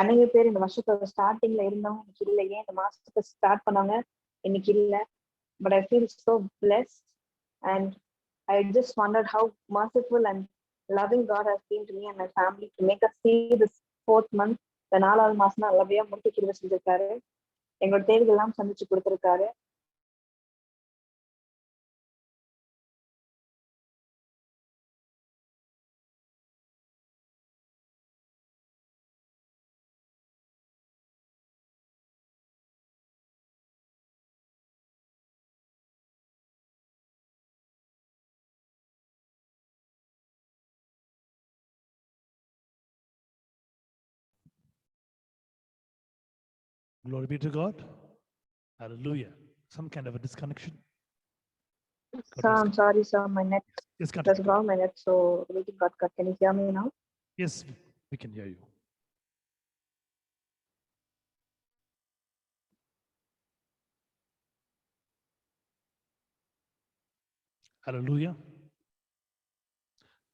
அநேக பேர் இந்த வருஷத்தோட ஸ்டார்டிங்ல இருந்தவங்க இன்னைக்கு இல்லையே, இந்த மாசத்துக்கு ஸ்டார்ட் பண்ணவங்க இன்னைக்கு இல்லை. But I feel so blessed and I just wondered how merciful and loving God has been to me and my family to make us see this 4th month. இந்த 4வது மாசம் நல்லபடியா முடித்து கிருபை செஞ்சிருக்காரு. எங்களோட தேவைகள் எல்லாம் சந்திச்சு கொடுத்திருக்காரு. Glory be to God. Hallelujah. Some kind of a disconnection. Sir, I'm sorry, sir. My net Yes, does continue. go my net, so everything got cut. Can you hear me now? Yes, we can hear you. Hallelujah.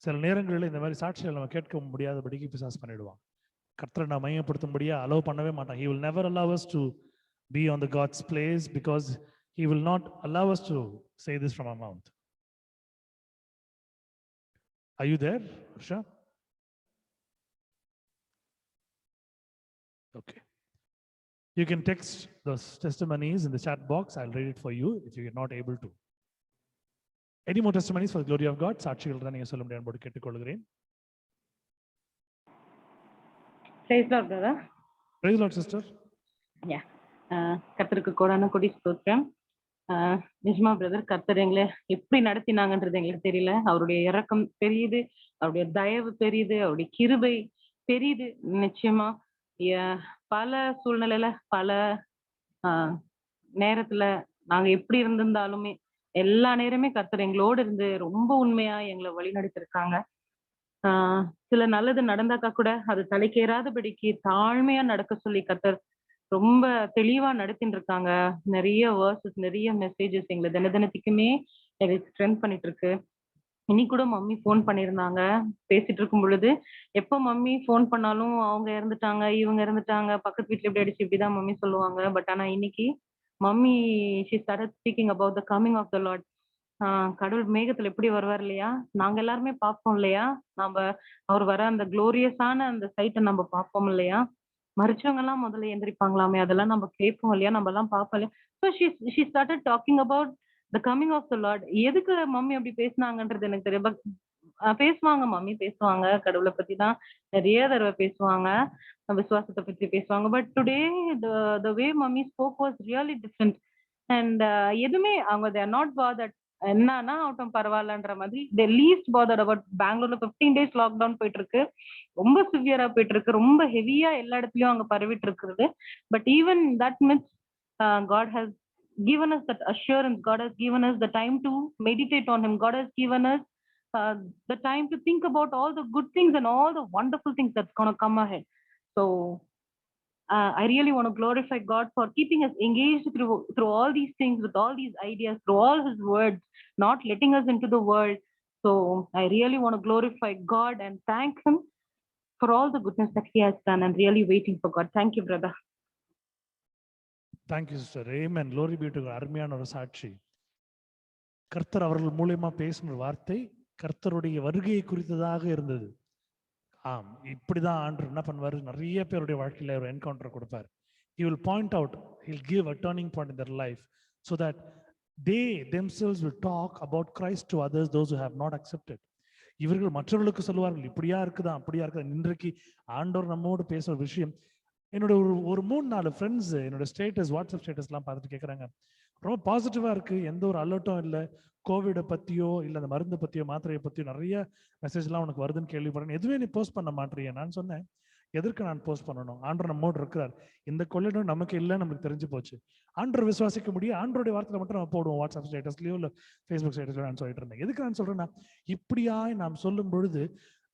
சில நேரங்களில் இந்த மாதிரி சாட்சிகள் நம்ம கேட்க முடியாதபடிக்கு பிசாசு பண்ணிடுவான். கர்த்தரை நான் மையப்படுத்தும்படியா அலோவ் பண்ணவே மாட்டான். He will never allow us to be on the God's place because he will not allow us to say this from our mouth. Are you there, Harsha? Okay. You can text those testimonies in the chat box. I'll read it for you if you're not able to. Any more testimonies for the glory of God? சாட்சிகள் தான் நீங்க சொல்ல முடியாது போது கேட்டுக்கொள்கிறேன். Praise Lord, brother. Praise Lord, sister. Yeah. கர்த்தருக்கு கோடான கொடி ஸ்தோத்திரம். நிஜமா பிரதர், கர்த்தர் எங்களை எப்படி நடத்தினாங்கன்றது எங்களுக்கு தெரியல. அவருடைய இரக்கம் பெரியது, அவருடைய தயவு பெரியது, அவருடைய கிருபை பெரியது. நிச்சயமா பல சூழ்நிலையில பல நேரத்துல நாங்க எப்படி இருந்திருந்தாலுமே எல்லா நேரமே கர்த்தர் எங்களோடு இருந்து ரொம்ப உண்மையா எங்களை வழி நடத்திருக்காங்க. சில நல்லது நடந்தாக்கா கூட அது தலைக்கேறாதபடிக்கு தாழ்மையா நடக்க சொல்லி கர்த்தர் ரொம்ப தெளிவா நடத்தின்னு இருக்காங்க. நிறைய வேர்சஸ், நிறைய மெசேஜஸ் எங்களை தினத்துக்குமே எனக்கு ஸ்ட்ரென்த் பண்ணிட்டு இருக்கு. இன்னைக்கு கூட மம்மி ஃபோன் பண்ணியிருந்தாங்க. பேசிட்டு இருக்கும் பொழுது எப்போ மம்மி ஃபோன் பண்ணாலும் அவங்க இறந்துட்டாங்க, இவங்க இறந்துட்டாங்க, பக்கத்து வீட்டுல எப்படி அடிச்சு இப்படிதான் மம்மி சொல்லுவாங்க. பட் ஆனா இன்னைக்கு mummy she started speaking about the coming of the Lord. கடவுள் மேகத்துல எப்படி வருவார் இல்லையா, நாங்க எல்லாருமே பார்ப்போம் இல்லையா, நம்ம அவர் வர அந்த குளோரியஸான அந்த சைட்டை நம்ம பார்ப்போம் இல்லையா, மறிச்சவங்க எல்லாம் முதல்ல எந்திரிப்பாங்களாமே, அதெல்லாம் நம்ம கேட்போம் இல்லையா, நம்ம எல்லாம் பார்ப்போம் இல்லையா. So she started talking about the coming of the Lord. எதுக்கு மம்மி அப்படி பேசினாங்கன்றது எனக்கு தெரியும். பட் பேசுவாங்க மம்மி, பேசுவாங்க கடவுளை பத்தி தான் நிறைய தடவை பேசுவாங்க, விசுவாசத்தை பத்தி பேசுவாங்க. But today the way mummy spoke was really different. And எதுவுமே அவங்க they are not bothered. என்னன்னா ஆகட்டும் பரவாயில்லன்ற மாதிரி they least bothered about பெங்களூர்ல 15 days லாக்டவுன் போயிட்டு இருக்கு. ரொம்ப சிவியரா போயிட்டு இருக்கு, ரொம்ப ஹெவியா எல்லா இடத்துலயும் அங்க பரவிட்டு இருக்கிறது. But even that means God has given us that assurance. God has given us the time to meditate on him. God has given us the time to think about all the good things and all the wonderful things that's going to come ahead. So I really want to glorify God for keeping us engaged through all these things, with all these ideas, through all His words, not letting us into the world. So I really want to glorify God and thank Him for all the goodness that He has done, and really waiting for God. Thank you, brother. Thank you sister. Amen. glory be to God. அருமையான ஒரு சாட்சி. கர்த்தர் அவர்கள் மூலியமா பேசின வார்த்தை கர்த்தருடைய வருகையை குறித்ததாக இருந்தது. ஆம், இப்படிதான் ஆண்டவர் என்ன பண்ணுவாரு, நிறைய பேருடைய வாழ்க்கையில ஒரு என்கவுண்டர் கொடுப்பார். He will point out, he'll give a turning point in their life so that they themselves will talk about Christ to others, those who have not accepted. இவர்கள் மற்றவர்களுக்கு சொல்லுவார்கள், இப்படியா இருக்குதா அப்படியா இருக்குதா. இன்றைக்கு ஆண்டவர் நம்மோடு பேசுற விஷயம், என்னோட ஒரு 3-4 ஃப்ரெண்ட்ஸ் என்னோட ஸ்டேட்டஸ், வாட்ஸ்அப் ஸ்டேட்டஸ்லாம் பார்த்துட்டு கேட்குறாங்க, ரொம்ப பாசிட்டிவா இருக்கு, எந்த ஒரு அலர்ட்டும் இல்லை, கோவிடை பத்தியோ இல்லை அந்த மருந்து பத்தியோ மாத்திரையை பத்தியோ நிறைய மெசேஜ்லாம் உனக்கு வருதுன்னு கேள்விப்படுறேன், எதுவுமே நீ போஸ்ட் பண்ண மாட்டேறிய. நான் சொன்னேன், எதற்கு நான் போஸ்ட் பண்ணணும், ஆண்டவர் நம்மோடு இருக்கிறார், இந்த கொள்ளையிட நமக்கு இல்லை, நம்மளுக்கு தெரிஞ்சு போச்சு. ஆண்டவர் விசுவாசிக்க முடியும், ஆண்டருடைய வார்த்தையில மட்டும் நம்ம போடுவோம், வாட்ஸ்அப் ஸ்டேட்டஸ்லயோ இல்லை ஃபேஸ்புக் ஸ்டேட்டஸ்லயோ. நான் சொல்லிட்டு இருந்தேன், எதுக்கு நான் சொல்றேன்னா, இப்படியாய் நாம் சொல்லும் பொழுது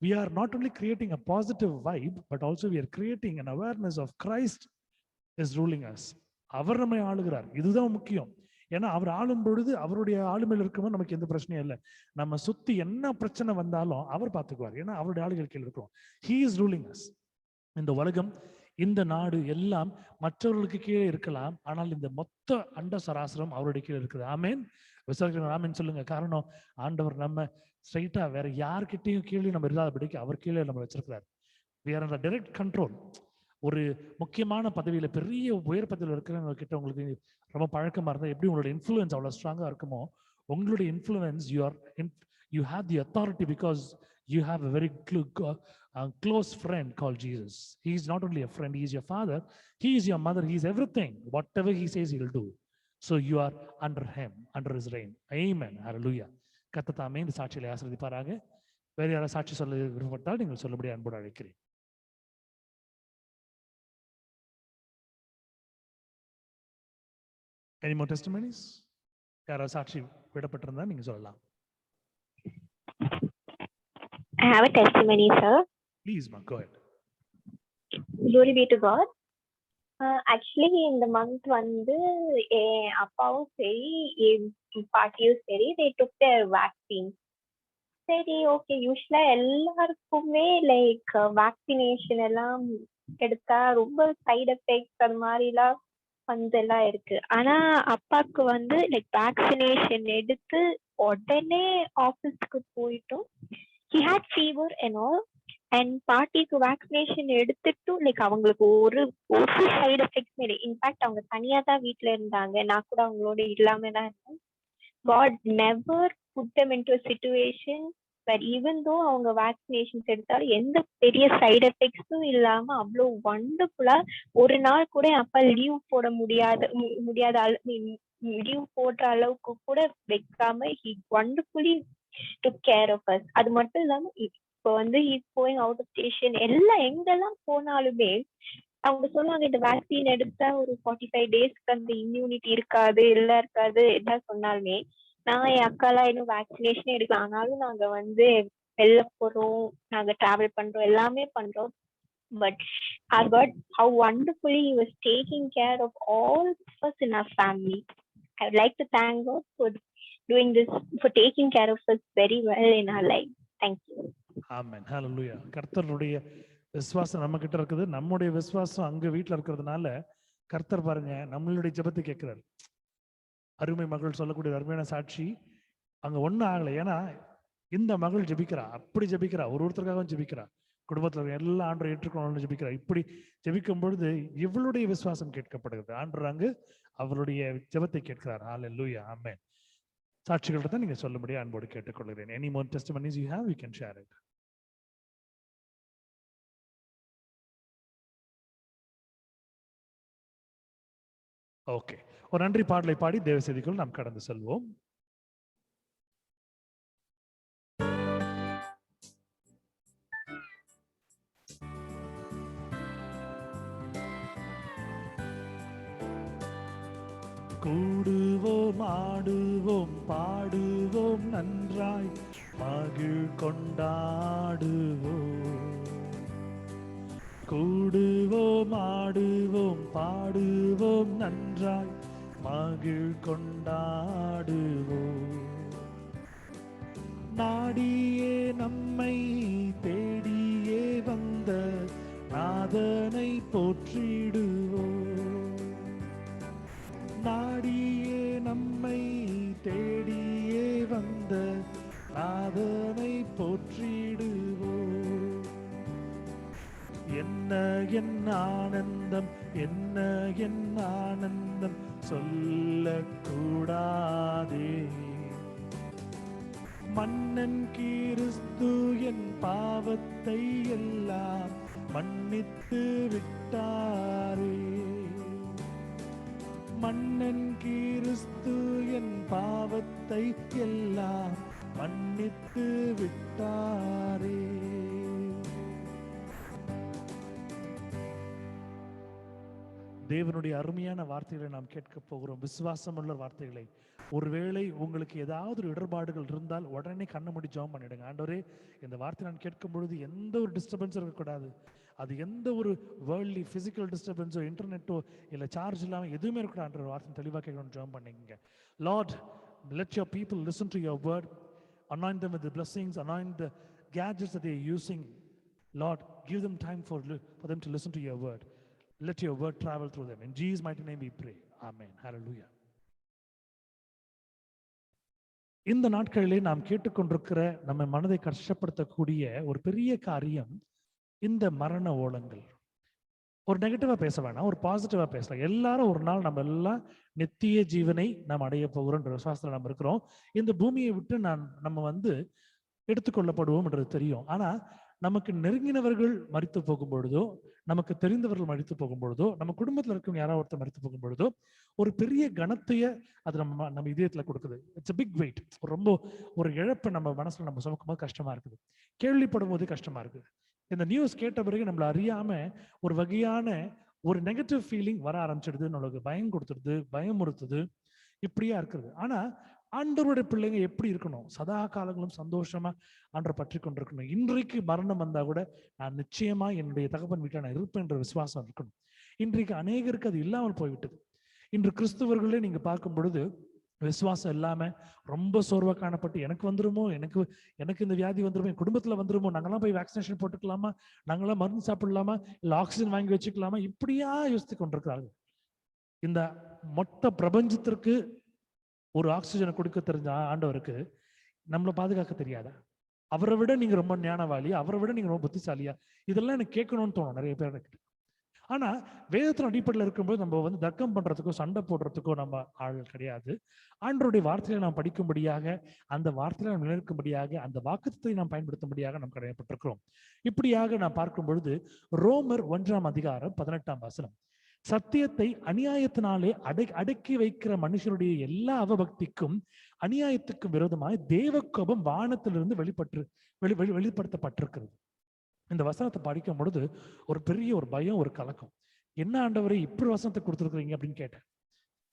we are not only creating a positive vibe, but also we are creating an awareness of Christ is ruling us. அவர் நம்மை ஆளுகிறார், இதுதான் முக்கியம். ஏன்னா அவர் ஆளும் பொழுது அவருடைய ஆளுமையில் இருக்கும்போது நமக்கு எந்த பிரச்சனையும் இல்லை. நம்ம சுத்தி என்ன பிரச்சனை வந்தாலும் அவர் பார்த்துக்குவார், ஏன்னா அவருடைய ஆளுகள் கீழே இருக்கிறோம். He is ruling us. இந்த உலகம், இந்த நாடு எல்லாம் மற்றவர்களுக்கு கீழே இருக்கலாம், ஆனால் இந்த மொத்த அண்ட சராசரம் அவருடைய கீழே இருக்குது. ஆமேன். விசுவாசிக்கிறவங்க ஆமேன் சொல்லுங்க. காரணம், ஆண்டவர் நம்ம ஸ்ட்ரைட்டா வேற யார்கிட்டையும் கீழே நம்ம இல்லாதபடிக்கு அவர் கீழே நம்ம வச்சிருக்கிறார். we are under direct control. ஒரு முக்கியமான பதவியில பெரிய உயர் பதவியில் இருக்கிறவங்க கிட்ட உங்களுக்கு ரொம்ப பழக்கமா இருந்தா எப்படி உங்களோட இன்ஃப்ளூயன்ஸ் அவ்வளவு ஸ்ட்ராங்கா இருக்குமோ, உங்களுடைய influence you have the authority because you have a very close friend called Jesus. He is not only a friend, he is your father, he is your mother, he is everything. Whatever he says, he will do. So you are under him, under his reign. Amen. Hallelujah. கர்த்தர் இந்த சாட்சிகளை ஆசீர்வதிப்பாராக. வேற யாராவது சாட்சி சொல்ல விருப்பப்பட்டால் நீங்கள் சொல்லும்படி அன்போடு அழைக்கிறேன். Any more testimonies? யாராவது சாட்சி விடப்பட்டிருந்தா நீங்க சொல்லலாம். I have a testimony, sir. Please, ma, go ahead. Glory be to God. Actually, in the month வந்து அப்பாவும் சரி பாட்டியும் சரி they took their vaccine. சரி, ஓகே, யூஸ்வலா எல்லாருக்குமே லைக் வேக்சினேஷன் எல்லாம் எடுத்தா ரொம்ப சைடு எஃபெக்ட்ஸ் அது மாதிரிலாம் எல்லாம் இருக்கு. ஆனா அப்பாவுக்கு வந்து லைக் வேக்சினேஷன் எடுத்து உடனே ஆபீஸ்க்கு போயிட்டோம். he had fever and all. And பாட்டிக்கு வேக்சினேஷன் எடுத்துட்டு லைக் அவங்களுக்கு ஒரு சைடு எஃபெக்ட்ஸுமே இல்லை. இன்ஃபேக்ட் அவங்க தனியா தான் வீட்டுல இருந்தாங்க, நான் கூட அவங்களோட இல்லாம தான் இருந்தேன். God never put them into a situation where even though அவங்க வேக்சினேஷன்ஸ் எடுத்தாலும் எந்த பெரிய சைடு எஃபெக்ட்ஸும் இல்லாம அவ்வளோ வண்டர்ஃபுல்லா ஒரு நாள் கூட அப்பா லீவ் போட முடியாத லீவ் போடுற அளவுக்கு கூட வைக்காம he wonderfully took care of us. அது மட்டும் இல்லாம இப்போ வந்து he's going out of station, எல்லாம் எங்கெல்லாம் போனாலுமே அவங்க சொல்லுவாங்க, இந்த வேக்சின் எடுத்தா ஒரு 45 டேஸ்க்கு அந்த இம்யூனிட்டி இருக்காது, என்ன சொன்னாலுமே நான் என் அக்காலாம் இன்னும் வேக்சினேஷனே எடுக்கலாம். ஆனாலும் நாங்க வந்து வெளில போறோம், நாங்க டிராவல் பண்றோம், எல்லாமே பண்றோம். But our God, how wonderfully he was taking care of all of us in our family. I would like to thank God for doing this, for taking care of us very well in our life. Thank you. ஆமென். ஹல்லேலூயா. கர்த்தருடைய விசுவாசம் நம்ம கிட்ட இருக்குது, நம்முடைய விசுவாசம் அங்க வீட்டுல இருக்கிறதுனால கர்த்தர் பாருங்க நம்மளுடைய ஜெபத்தை கேட்கிறார். அருமை மகள் சொல்லக்கூடிய அருமையான சாட்சி, அங்க ஒண்ணும் ஆகலை. ஏன்னா இந்த மகள் ஜெபிக்கிறா, அப்படி ஜெபிக்கிறா, ஒருத்தருக்காகவும் ஜெபிக்கிறா, குடும்பத்துல எல்லா ஆண்டரை ஏற்றுக்கணும்னு ஜெபிக்கிறா. இப்படி ஜெபிக்கும் பொழுது இவளுடைய விசுவாசம் கேட்கப்படுகிறது. ஆண்டவர் அங்கு அவருடைய ஜெபத்தை கேட்கிறார். ஹல்லேலூயா. ஆமென். சாட்சிகள்ட்ட தான் நீங்க சொல்லும்படியா அன்போடு கேட்டுக்கொள்கிறேன். Any more testimonies you have, you can share it. Okay, ஒரு நன்றி பாடலை பாடி தேவ செய்திக்குள் நாம் கடந்து செல்வோம். கூடுவோம், ஆடுவோம், பாடுவோம் நன்றாய், மகிழ் கொண்டாடுவோம். கூடுவோம், ஆடுவோம், பாடுவோம் நன்றாய், மகிழ் கொண்டாடுவோம். நாடியே நம்மை தேடியே வந்த நாதனை போற்றிடுவோம். நாடியே நம்மை தேடியே வந்த நாதனை போற்றிடுவோம். என்ன என் ஆனந்தம், என்ன என் ஆனந்தம் சொல்லக்கூடாதே. மன்னன் கிறிஸ்து என் பாவத்தை எல்லாம் மன்னித்து விட்டாரே. மன்னன் கிறிஸ்து என் பாவத்தை எல்லாம் மன்னித்து விட்டாரே. தேவனுடைய அருமையான வார்த்தைகளை நாம் கேட்க போகிறோம், விசுவாசமுள்ள வார்த்தைகளை. ஒருவேளை உங்களுக்கு ஏதாவது ஒரு இடர்பாடுகள் இருந்தால் உடனே கண்ணை மூடி ஜெபம் பண்ணிடுங்க. ஆண்டவரே, இந்த வார்த்தை நான் கேட்கும் பொழுது எந்த ஒரு டிஸ்டர்பன்ஸும் இருக்கக்கூடாது. அது எந்த ஒரு வேர்ல்ட்லி ஃபிசிக்கல் டிஸ்டர்பன்ஸோ, இன்டர்நெட்டோ இல்லை சார்ஜ் இல்லாமல் எதுவுமே இருக்கக்கூடாது. வார்த்தை தெளிவாக கேட்கணும்னு ஜெபம் பண்ணிக்கங்க. Lord, let your people listen to your word. Anoint them with the blessings, anoint the gadgets that they are using. Lord, give them time for them to listen to your word. Let your word travel through them. In Jesus' mighty name we pray. Amen. Hallelujah. இந்த நாட்களிலே நாம் கேட்டுக்கொண்டிருக்கிற நம்ம மனதை கஷ்டப்படுத்தக்கூடிய ஒரு பெரிய காரியம் இந்த மரண ஓலங்கள். ஒரு நெகட்டிவா பேச வேணாம், ஒரு பாசிட்டிவா பேசலாம். எல்லாரும் ஒரு நாள் நம்ம எல்லாம் நித்திய ஜீவனை நாம் அடைய போகிறோம் என்ற விசுவாசத்தில் நாம் இருக்கிறோம். இந்த பூமியை விட்டு நம்ம எடுத்துக்கொள்ளப்படுவோம் என்றது தெரியும். ஆனா நமக்கு நெருங்கினவர்கள் மரித்து போகும் பொழுதோ, நமக்கு தெரிந்தவர்கள் மரித்து போகும் பொழுதோ, நம்ம குடும்பத்தில் இருக்கும் யாராவது ஒருத்தர் மரித்து போகும் பொழுதோ ஒரு பெரிய கனத்தைய அது நம்ம இதயத்துல கொடுக்குது. It's a big weight. ரொம்ப ஒரு இழப்பை நம்ம மனசுல நம்ம சுமக்கும் போது கஷ்டமா இருக்குது, கேள்விப்படும் போது கஷ்டமா இருக்குது. இந்த நியூஸ் கேட்ட பிறகு நம்மள அறியாம ஒரு வகையான ஒரு நெகட்டிவ் ஃபீலிங் வர ஆரம்பிச்சிடுது, நம்மளுக்கு பயம் கொடுத்துடுது, பயமுறுத்துது, இப்படியா இருக்குது. ஆனா ஆண்டவருடைய பிள்ளைங்க எப்படி இருக்கணும்? சதா காலங்களும் சந்தோஷமா ஆண்டரை பற்றி கொண்டிருக்கணும். இன்றைக்கு மரணம் வந்தா கூட நான் நிச்சயமா என்னுடைய தகப்பன் வீட்டில் நான் இருப்பேன் என்ற விசுவாசம் இருக்கணும். இன்றைக்கு அநேகருக்கு அது இல்லாமல் போய்விட்டது. இன்று கிறிஸ்துவர்களே நீங்க பார்க்கும் பொழுது விசுவாசம் இல்லாம ரொம்ப சோர்வா காணப்பட்டு எனக்கு வந்துருமோ, எனக்கு இந்த வியாதி வந்துருமோ, என் குடும்பத்துல வந்துருமோ, நாங்கெல்லாம் போய் வேக்சினேஷன் போட்டுக்கலாமா, நாங்கெல்லாம் மருந்து சாப்பிடலாமா, இல்லை ஆக்சிஜன் வாங்கி வச்சுக்கலாமா, இப்படியா யோசித்து கொண்டிருக்கிறார்கள். இந்த மொத்த பிரபஞ்சத்திற்கு ஒரு ஆக்சிஜனை கொடுக்க தெரிஞ்ச ஆண்டவருக்கு நம்மளை பாதுகாக்க தெரியாதா? அவரை விட நீங்க ரொம்ப ஞானவாளி, அவரை விட நீங்க ரொம்ப புத்திசாலியா? இதெல்லாம் எனக்கு கேட்கணும்னு தோணும் நிறைய பேருக்கு. ஆனா வேதத்தின் அடிப்படையில் இருக்கும்போது நம்ம தர்க்கம் பண்றதுக்கோ சண்டை போடுறதுக்கோ நம்ம ஆள் கிடையாது. ஆண்டவருடைய வார்த்தையை நாம் படிக்கும்படியாக, அந்த வார்த்தையை நாம் நினைக்கும்படியாக, அந்த வாக்குத்தத்தை நாம் பயன்படுத்தும்படியாக நாம் கடமைப்பட்டிருக்கிறோம். இப்படியாக நான் பார்க்கும் பொழுது ரோமர் 1:18 சத்தியத்தை அநியாயத்தினாலே அடக்கி வைக்கிற மனுஷருடைய எல்லா அவபக்திக்கும் அநியாயத்துக்கும் விரோதமாக தேவ கோபம் வானத்திலிருந்து வெளிப்படுத்தப்பட்டிருக்கிறது. இந்த வசனத்தை படிக்கும் பொழுது ஒரு பெரிய ஒரு பயம், ஒரு கலக்கம். என்ன ஆண்டவரை இப்படி வசனத்தை கொடுத்துருக்குறீங்க அப்படின்னு கேட்டேன்.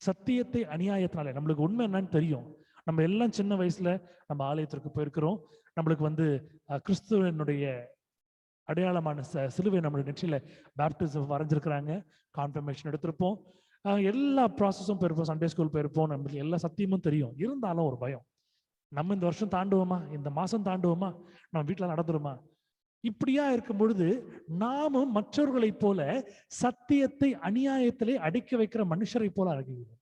சத்தியத்தை அநியாயத்தினாலே, நம்மளுக்கு உண்மை என்னன்னு தெரியும். நம்ம எல்லாம் சின்ன வயசுல நம்ம ஆலயத்திற்கு போயிருக்கிறோம். நம்மளுக்கு கிறிஸ்துவனுடைய அடையாளமான சிலுவை நம்மளுடைய நெற்றியில பேப்டிசம் வரைஞ்சிருக்கிறாங்க, கான்ஃபர்மேஷன் எடுத்திருப்போம், எல்லா ப்ராசஸும் போயிருப்போம், சண்டே ஸ்கூல் போயிருப்போம், நம்மளுக்கு எல்லா சத்தியமும் தெரியும். இருந்தாலும் ஒரு பயம், நம்ம இந்த வருஷம் தாண்டுவோமா, இந்த மாசம் தாண்டுவோமா, நம்ம வீட்டுல நடந்துருமா? இப்படியா இருக்கும் பொழுது நாமும் மற்றவர்களைப் போல சத்தியத்தை அநியாயத்திலே அடக்கி வைக்கிற மனுஷரை போல அடங்குகிறோம்.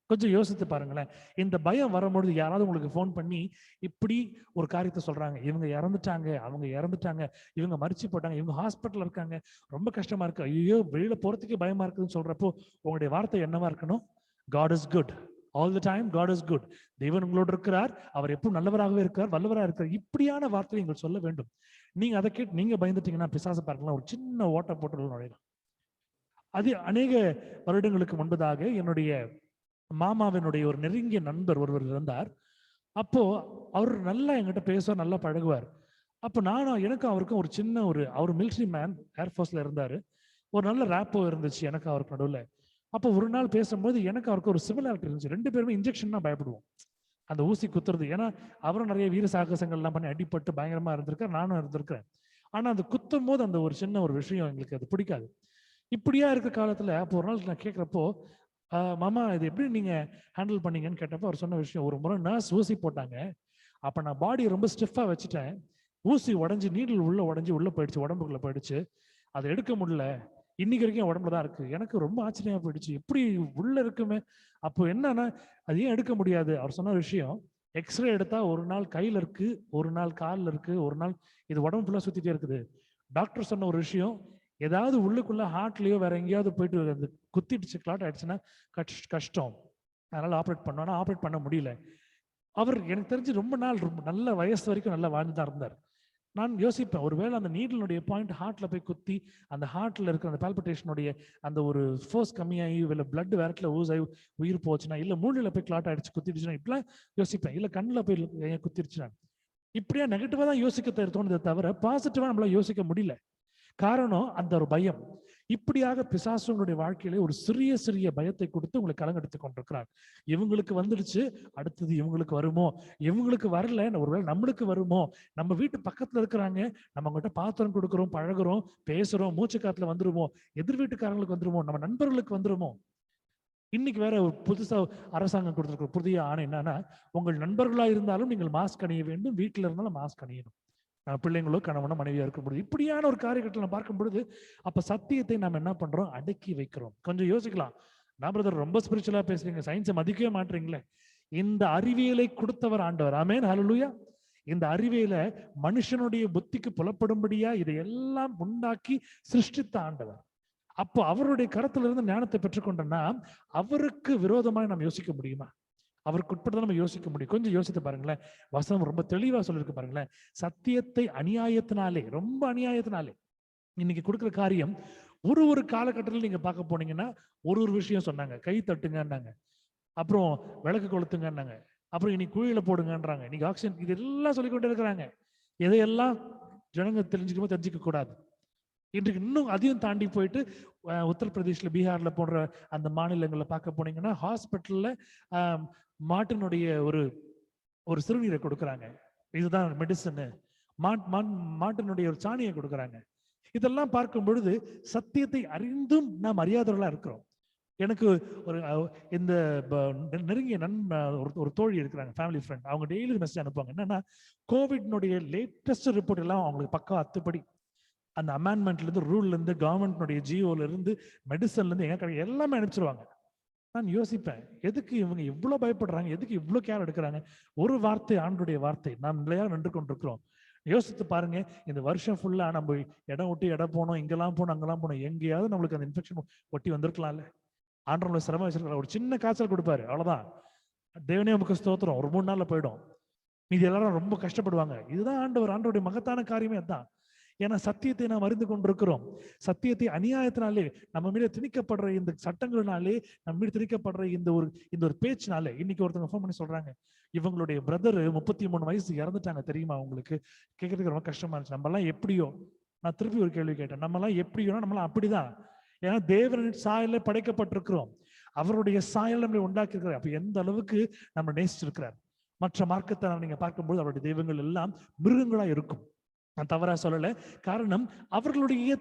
கொஞ்சம் யோசித்து பாருங்களேன். இந்த பயம் வரும்பொழுது யாராவது உங்களுக்கு ஃபோன் பண்ணி இப்படி ஒரு காரியத்தை சொல்றாங்க, இவங்க இறந்துட்டாங்க, அவங்க இறந்துட்டாங்க, இவங்க மரிச்சு போட்டாங்க, இவங்க ஹாஸ்பிட்டல் இருக்காங்க, ரொம்ப கஷ்டமா இருக்கு, ஐயோ வெளியில போறதுக்கே பயமா இருக்குதுன்னு சொல்றப்போ உங்களுடைய வார்த்தை என்னவா இருக்கணும்? God is good all the time. God is good. தேவன் உங்களோடு இருக்கிறார், அவர் எப்பவும் நல்லவராகவே இருக்கிறார், வல்லவராக இருக்கிறார். இப்படியான வார்த்தையை நீங்கள் சொல்ல வேண்டும். நீங்க அதை கேட்டு நீங்க பயந்துட்டீங்கன்னா பிசாசு பார்க்கலாம், ஒரு சின்ன ஓட்டை போட்டு நுழையலாம். அது அநேக வருடங்களுக்கு முன்பதாக என்னுடைய மாமாவினுடைய ஒரு நெருங்கிய நண்பர் ஒருவர் இருந்தார். அப்போ அவர் நல்லா என்கிட்ட பேசுவார், நல்லா பழகுவார். அப்போ எனக்கும் அவருக்கும் ஒரு சின்ன அவர் மிலிட்ரி மேன், ஏர்ஃபோர்ஸ்ல இருந்தாரு. ஒரு நல்ல ரேப்போ இருந்துச்சு எனக்கு அவருக்கு நடுவில். அப்போ ஒரு நாள் பேசும்போது எனக்கு அவருக்கு ஒரு சிமிலாரிட்டி இருந்துச்சு. ரெண்டு பேருமே இன்ஜெக்ஷன் தான் பயப்படுவோம். அந்த ஊசி குத்துறது. ஏன்னா அவரும் நிறைய வீர சாகசங்கள்லாம் பண்ணி அடிபட்டு பயங்கரமா இருந்திருக்கார், நானும் இருந்திருக்கிறேன். ஆனா அந்த குத்தும் போது அந்த ஒரு சின்ன ஒரு விஷயம் எங்களுக்கு அது பிடிக்காது. இப்படியா இருக்க காலத்துல அப்போ ஒரு நாள் நான் கேட்கிறப்போ, மாமா இது எப்படி நீங்க ஹேண்டில் பண்ணீங்கன்னு கேட்டப்போ அவர் சொன்ன விஷயம், ஒரு முறை நர்ஸ் ஊசி போட்டாங்க. அப்ப நான் பாடியை ரொம்ப ஸ்டிஃபா வச்சுட்டேன். ஊசி உடஞ்சி நீடில் உள்ள போயிடுச்சு, உடம்புக்குள்ள போயிடுச்சு. அதை எடுக்க முடியல. இன்னைக்கு வரைக்கும் உடம்புல தான் இருக்கு. எனக்கு ரொம்ப ஆச்சரியமா போயிடுச்சு, எப்படி உள்ள இருக்குமே. அப்போ என்னன்னா அது ஏன் எடுக்க முடியாது? அவர் சொன்ன விஷயம், எக்ஸ்ரே எடுத்தா ஒரு நாள் கையில இருக்கு, ஒரு நாள் காலில் இருக்கு, ஒரு நாள் இது உடம்பு ஃபுல்லா சுத்திட்டே இருக்குது. டாக்டர் சொன்ன ஒரு விஷயம், ஏதாவது உள்ளுக்குள்ள ஹார்ட்லயோ வேற எங்கேயாவது போயிட்டு அந்த குத்திடுச்சு, கிளாட் ஆயிடுச்சுன்னா கஷ்டம். அதனால ஆப்ரேட் பண்ணோம்னா ஆப்ரேட் பண்ண முடியல. அவர் எனக்கு தெரிஞ்சு ரொம்ப நாள் ரொம்ப நல்ல வயசு வரைக்கும் நல்லா வாழ்ந்துதான் இருந்தார். நான் யோசிப்பேன், ஒருவேளை அந்த நீடலுடைய பாயிண்ட் ஹார்ட்ல போய் குத்தி அந்த ஹார்ட்ல இருக்கிற அந்த பால்பிட்டேஷனுடைய அந்த ஒரு ஃபோர்ஸ் கம்மியாகி இல்லை பிளட் வேறத்துல ஊஸ் ஆகி உயிர் போச்சுன்னா, இல்லை மூளையில போய் கிளாட் ஆயிடுச்சு குத்திடுச்சுன்னா, இப்படிலாம் யோசிப்பேன். இல்லை கண்ணில் போய் குத்திருச்சுன்னா, இப்படியா நெகட்டிவா தான் யோசிக்க தோணுதே தவிர பாசிட்டிவா நம்மளால யோசிக்க முடியல. காரணம் அந்த ஒரு பயம். இப்படியாக பிசாசு உங்களுடைய வாழ்க்கையிலே ஒரு சிறிய சிறிய பயத்தை கொடுத்து உங்களை கலங்கெடுத்துக் கொண்டிருக்கிறார். இவங்களுக்கு வந்துடுச்சு, அடுத்தது இவங்களுக்கு வருமோ, இவங்களுக்கு வரல ஒருவேளை நம்மளுக்கு வருமோ, நம்ம வீட்டு பக்கத்துல இருக்கிறாங்க, நம்ம அவங்ககிட்ட பாத்திரம் கொடுக்குறோம், பழகுறோம், பேசுறோம், மூச்சு காத்துல வந்துருமோ, எதிர் வீட்டுக்காரங்களுக்கு வந்துருமோ, நம்ம நண்பர்களுக்கு வந்துருமோ. இன்னைக்கு வேற ஒரு புதுசா அரசாங்கம் கொடுத்திருக்கிற புதிய ஆணை என்னன்னா, உங்கள் நண்பர்களா இருந்தாலும் நீங்கள் மாஸ்க் அணிய வேண்டும், வீட்டுல இருந்தாலும் மாஸ்க் அணியணும். பிள்ளைங்களோ கணவனோ மனைவியா இருக்கும் பொழுது இப்படியான ஒரு காரியகட்டத்தில் நம்ம பார்க்கும் பொழுது, அப்ப சத்தியத்தை நம்ம என்ன பண்றோம்? அடக்கி வைக்கிறோம். கொஞ்சம் யோசிக்கலாம். நான் பிரதர் ரொம்ப ஸ்பிரிச்சுவலா பேசுறீங்க, சயின்ஸை மதிக்கவே மாட்டீங்களே. இந்த அறிவியலை கொடுத்தவர் ஆண்டவர். ஆமென், ஹல்லேலூயா. இந்த அறிவியலை மனுஷனுடைய புத்திக்கு புலப்படும்படியா இதையெல்லாம் உண்டாக்கி சிருஷ்டித்த ஆண்டவர். அப்போ அவருடைய கரத்துல இருந்து ஞானத்தை பெற்றுக்கொண்டோம்னா அவருக்கு விரோதமாக நம்ம யோசிக்க முடியுமா? அவருக்கு உட்பட்டு நம்ம யோசிக்க முடியும். கொஞ்சம் யோசித்து பாருங்களேன். வசனம் ரொம்ப தெளிவா சொல்லிருக்கு பாருங்களேன். சத்தியத்தை அநியாயத்தினாலே, ரொம்ப அநியாயத்தினாலே இன்னைக்கு கொடுக்குற காரியம். ஒரு காலகட்டத்தில் நீங்க பார்க்க போனீங்கன்னா ஒரு விஷயம் சொன்னாங்க, கை தட்டுங்கன்னாங்க, அப்புறம் விளக்கு கொளுத்துங்கன்னாங்க, அப்புறம் இன்னைக்கு குழியில போடுங்கன்றாங்க, இன்னைக்கு ஆக்சிஜன், இதெல்லாம் சொல்லிக்கொண்டே இருக்கிறாங்க. எதையெல்லாம் ஜனங்க தெரிஞ்சுக்க கூடாது. இன்றைக்கு இன்னும் அதையும் தாண்டி போயிட்டு உத்தரப்பிரதேஷ்ல, பீகார்ல போன்ற அந்த மாநிலங்களை பார்க்க போனீங்கன்னா ஹாஸ்பிட்டல்ல மாட்டினுடைய ஒரு சிறுநீரை கொடுக்குறாங்க. இதுதான் மெடிசனு. மாட்டினுடைய ஒரு சாணியை கொடுக்குறாங்க. இதெல்லாம் பார்க்கும் பொழுது சத்தியத்தை அறிந்தும் நாம் அறியாதவர்களா இருக்கிறோம். எனக்கு ஒரு இந்த நெருங்கிய ஒரு தோழி இருக்கிறாங்க, ஃபேமிலி ஃப்ரெண்ட். அவங்க டெய்லி மெசேஜ் அனுப்புவாங்க. என்னன்னா, கோவிட்னுடைய லேட்டஸ்ட் ரிப்போர்ட் எல்லாம் அவங்களுக்கு பக்கம் அத்துப்படி. அந்த அமெண்ட்மெண்ட்ல இருந்து, ரூல்ல இருந்து, கவர்மெண்ட்னுடைய ஜிஓல இருந்து, மெடிசன்ல இருந்து எங்க கிடையாது எல்லாமே அனுப்பிச்சிருவாங்க. நான் யோசிப்பேன், எதுக்கு இவங்க இவ்வளவு பயப்படுறாங்க? எதுக்கு இவ்வளவு கேர் எடுக்கிறாங்க? ஒரு வார்த்தை, ஆண்டுடைய வார்த்தை, நாம் நிலையா நின்று கொண்டிருக்கிறோம். யோசித்து பாருங்க, இந்த வருஷம் ஃபுல்லா நம்ம இடம் விட்டு இடம் போனோம், இங்கெல்லாம் போனோம், அங்கெல்லாம் போனோம், எங்கேயாவது நம்மளுக்கு அந்த இன்ஃபெக்ஷன் ஒட்டி வந்திருக்கலாம்ல. ஆண்டவங்களை சிரமம் வச்சிருக்கலாம். ஒரு சின்ன காய்ச்சல் கொடுப்பாரு, அவ்வளவுதான். தேவனே உமக்கு ஸ்தோத்திரம், ஒரு 3 நாள்ல போயிடும். மீதி எல்லாரும் ரொம்ப கஷ்டப்படுவாங்க. இதுதான் ஆண்டவருடைய மகத்தான காரியமே அதுதான். ஏன்னா சத்தியத்தை நாம் அறிந்து கொண்டிருக்கிறோம். சத்தியத்தை அநியாயத்தினாலே, நம்ம மீது திணிக்கப்படுற இந்த சட்டங்களினாலே, நம்ம மீது திணிக்கப்படுற இந்த ஒரு பேச்சினாலே. இன்னைக்கு ஒருத்தவங்க ஃபோன் பண்ணி சொல்றாங்க, இவங்களுடைய பிரதர் 33 வயசு இறந்துட்டாங்க தெரியுமா உங்களுக்கு? கேட்கறதுக்கு ரொம்ப கஷ்டமா இருந்துச்சு. நம்ம எல்லாம் எப்படியோ, நான் திருப்பி ஒரு கேள்வி கேட்டேன், நம்ம எல்லாம் எப்படியோ, நம்மளாம் அப்படிதான். ஏன்னா தேவனின் சாயல்ல படைக்கப்பட்டிருக்கிறோம், அவருடைய சாயல் நம்மளை உண்டாக்கி இருக்கிறார். அப்ப எந்த அளவுக்கு நம்ம நேசிச்சிருக்கிறார். மற்ற மார்க்கத்தை நீங்க பார்க்கும்போது அவருடைய தெய்வங்கள் எல்லாம் மிருகங்களா இருக்கும். நான் தவறா சொல்லல. காரணம் அவர்களுடைய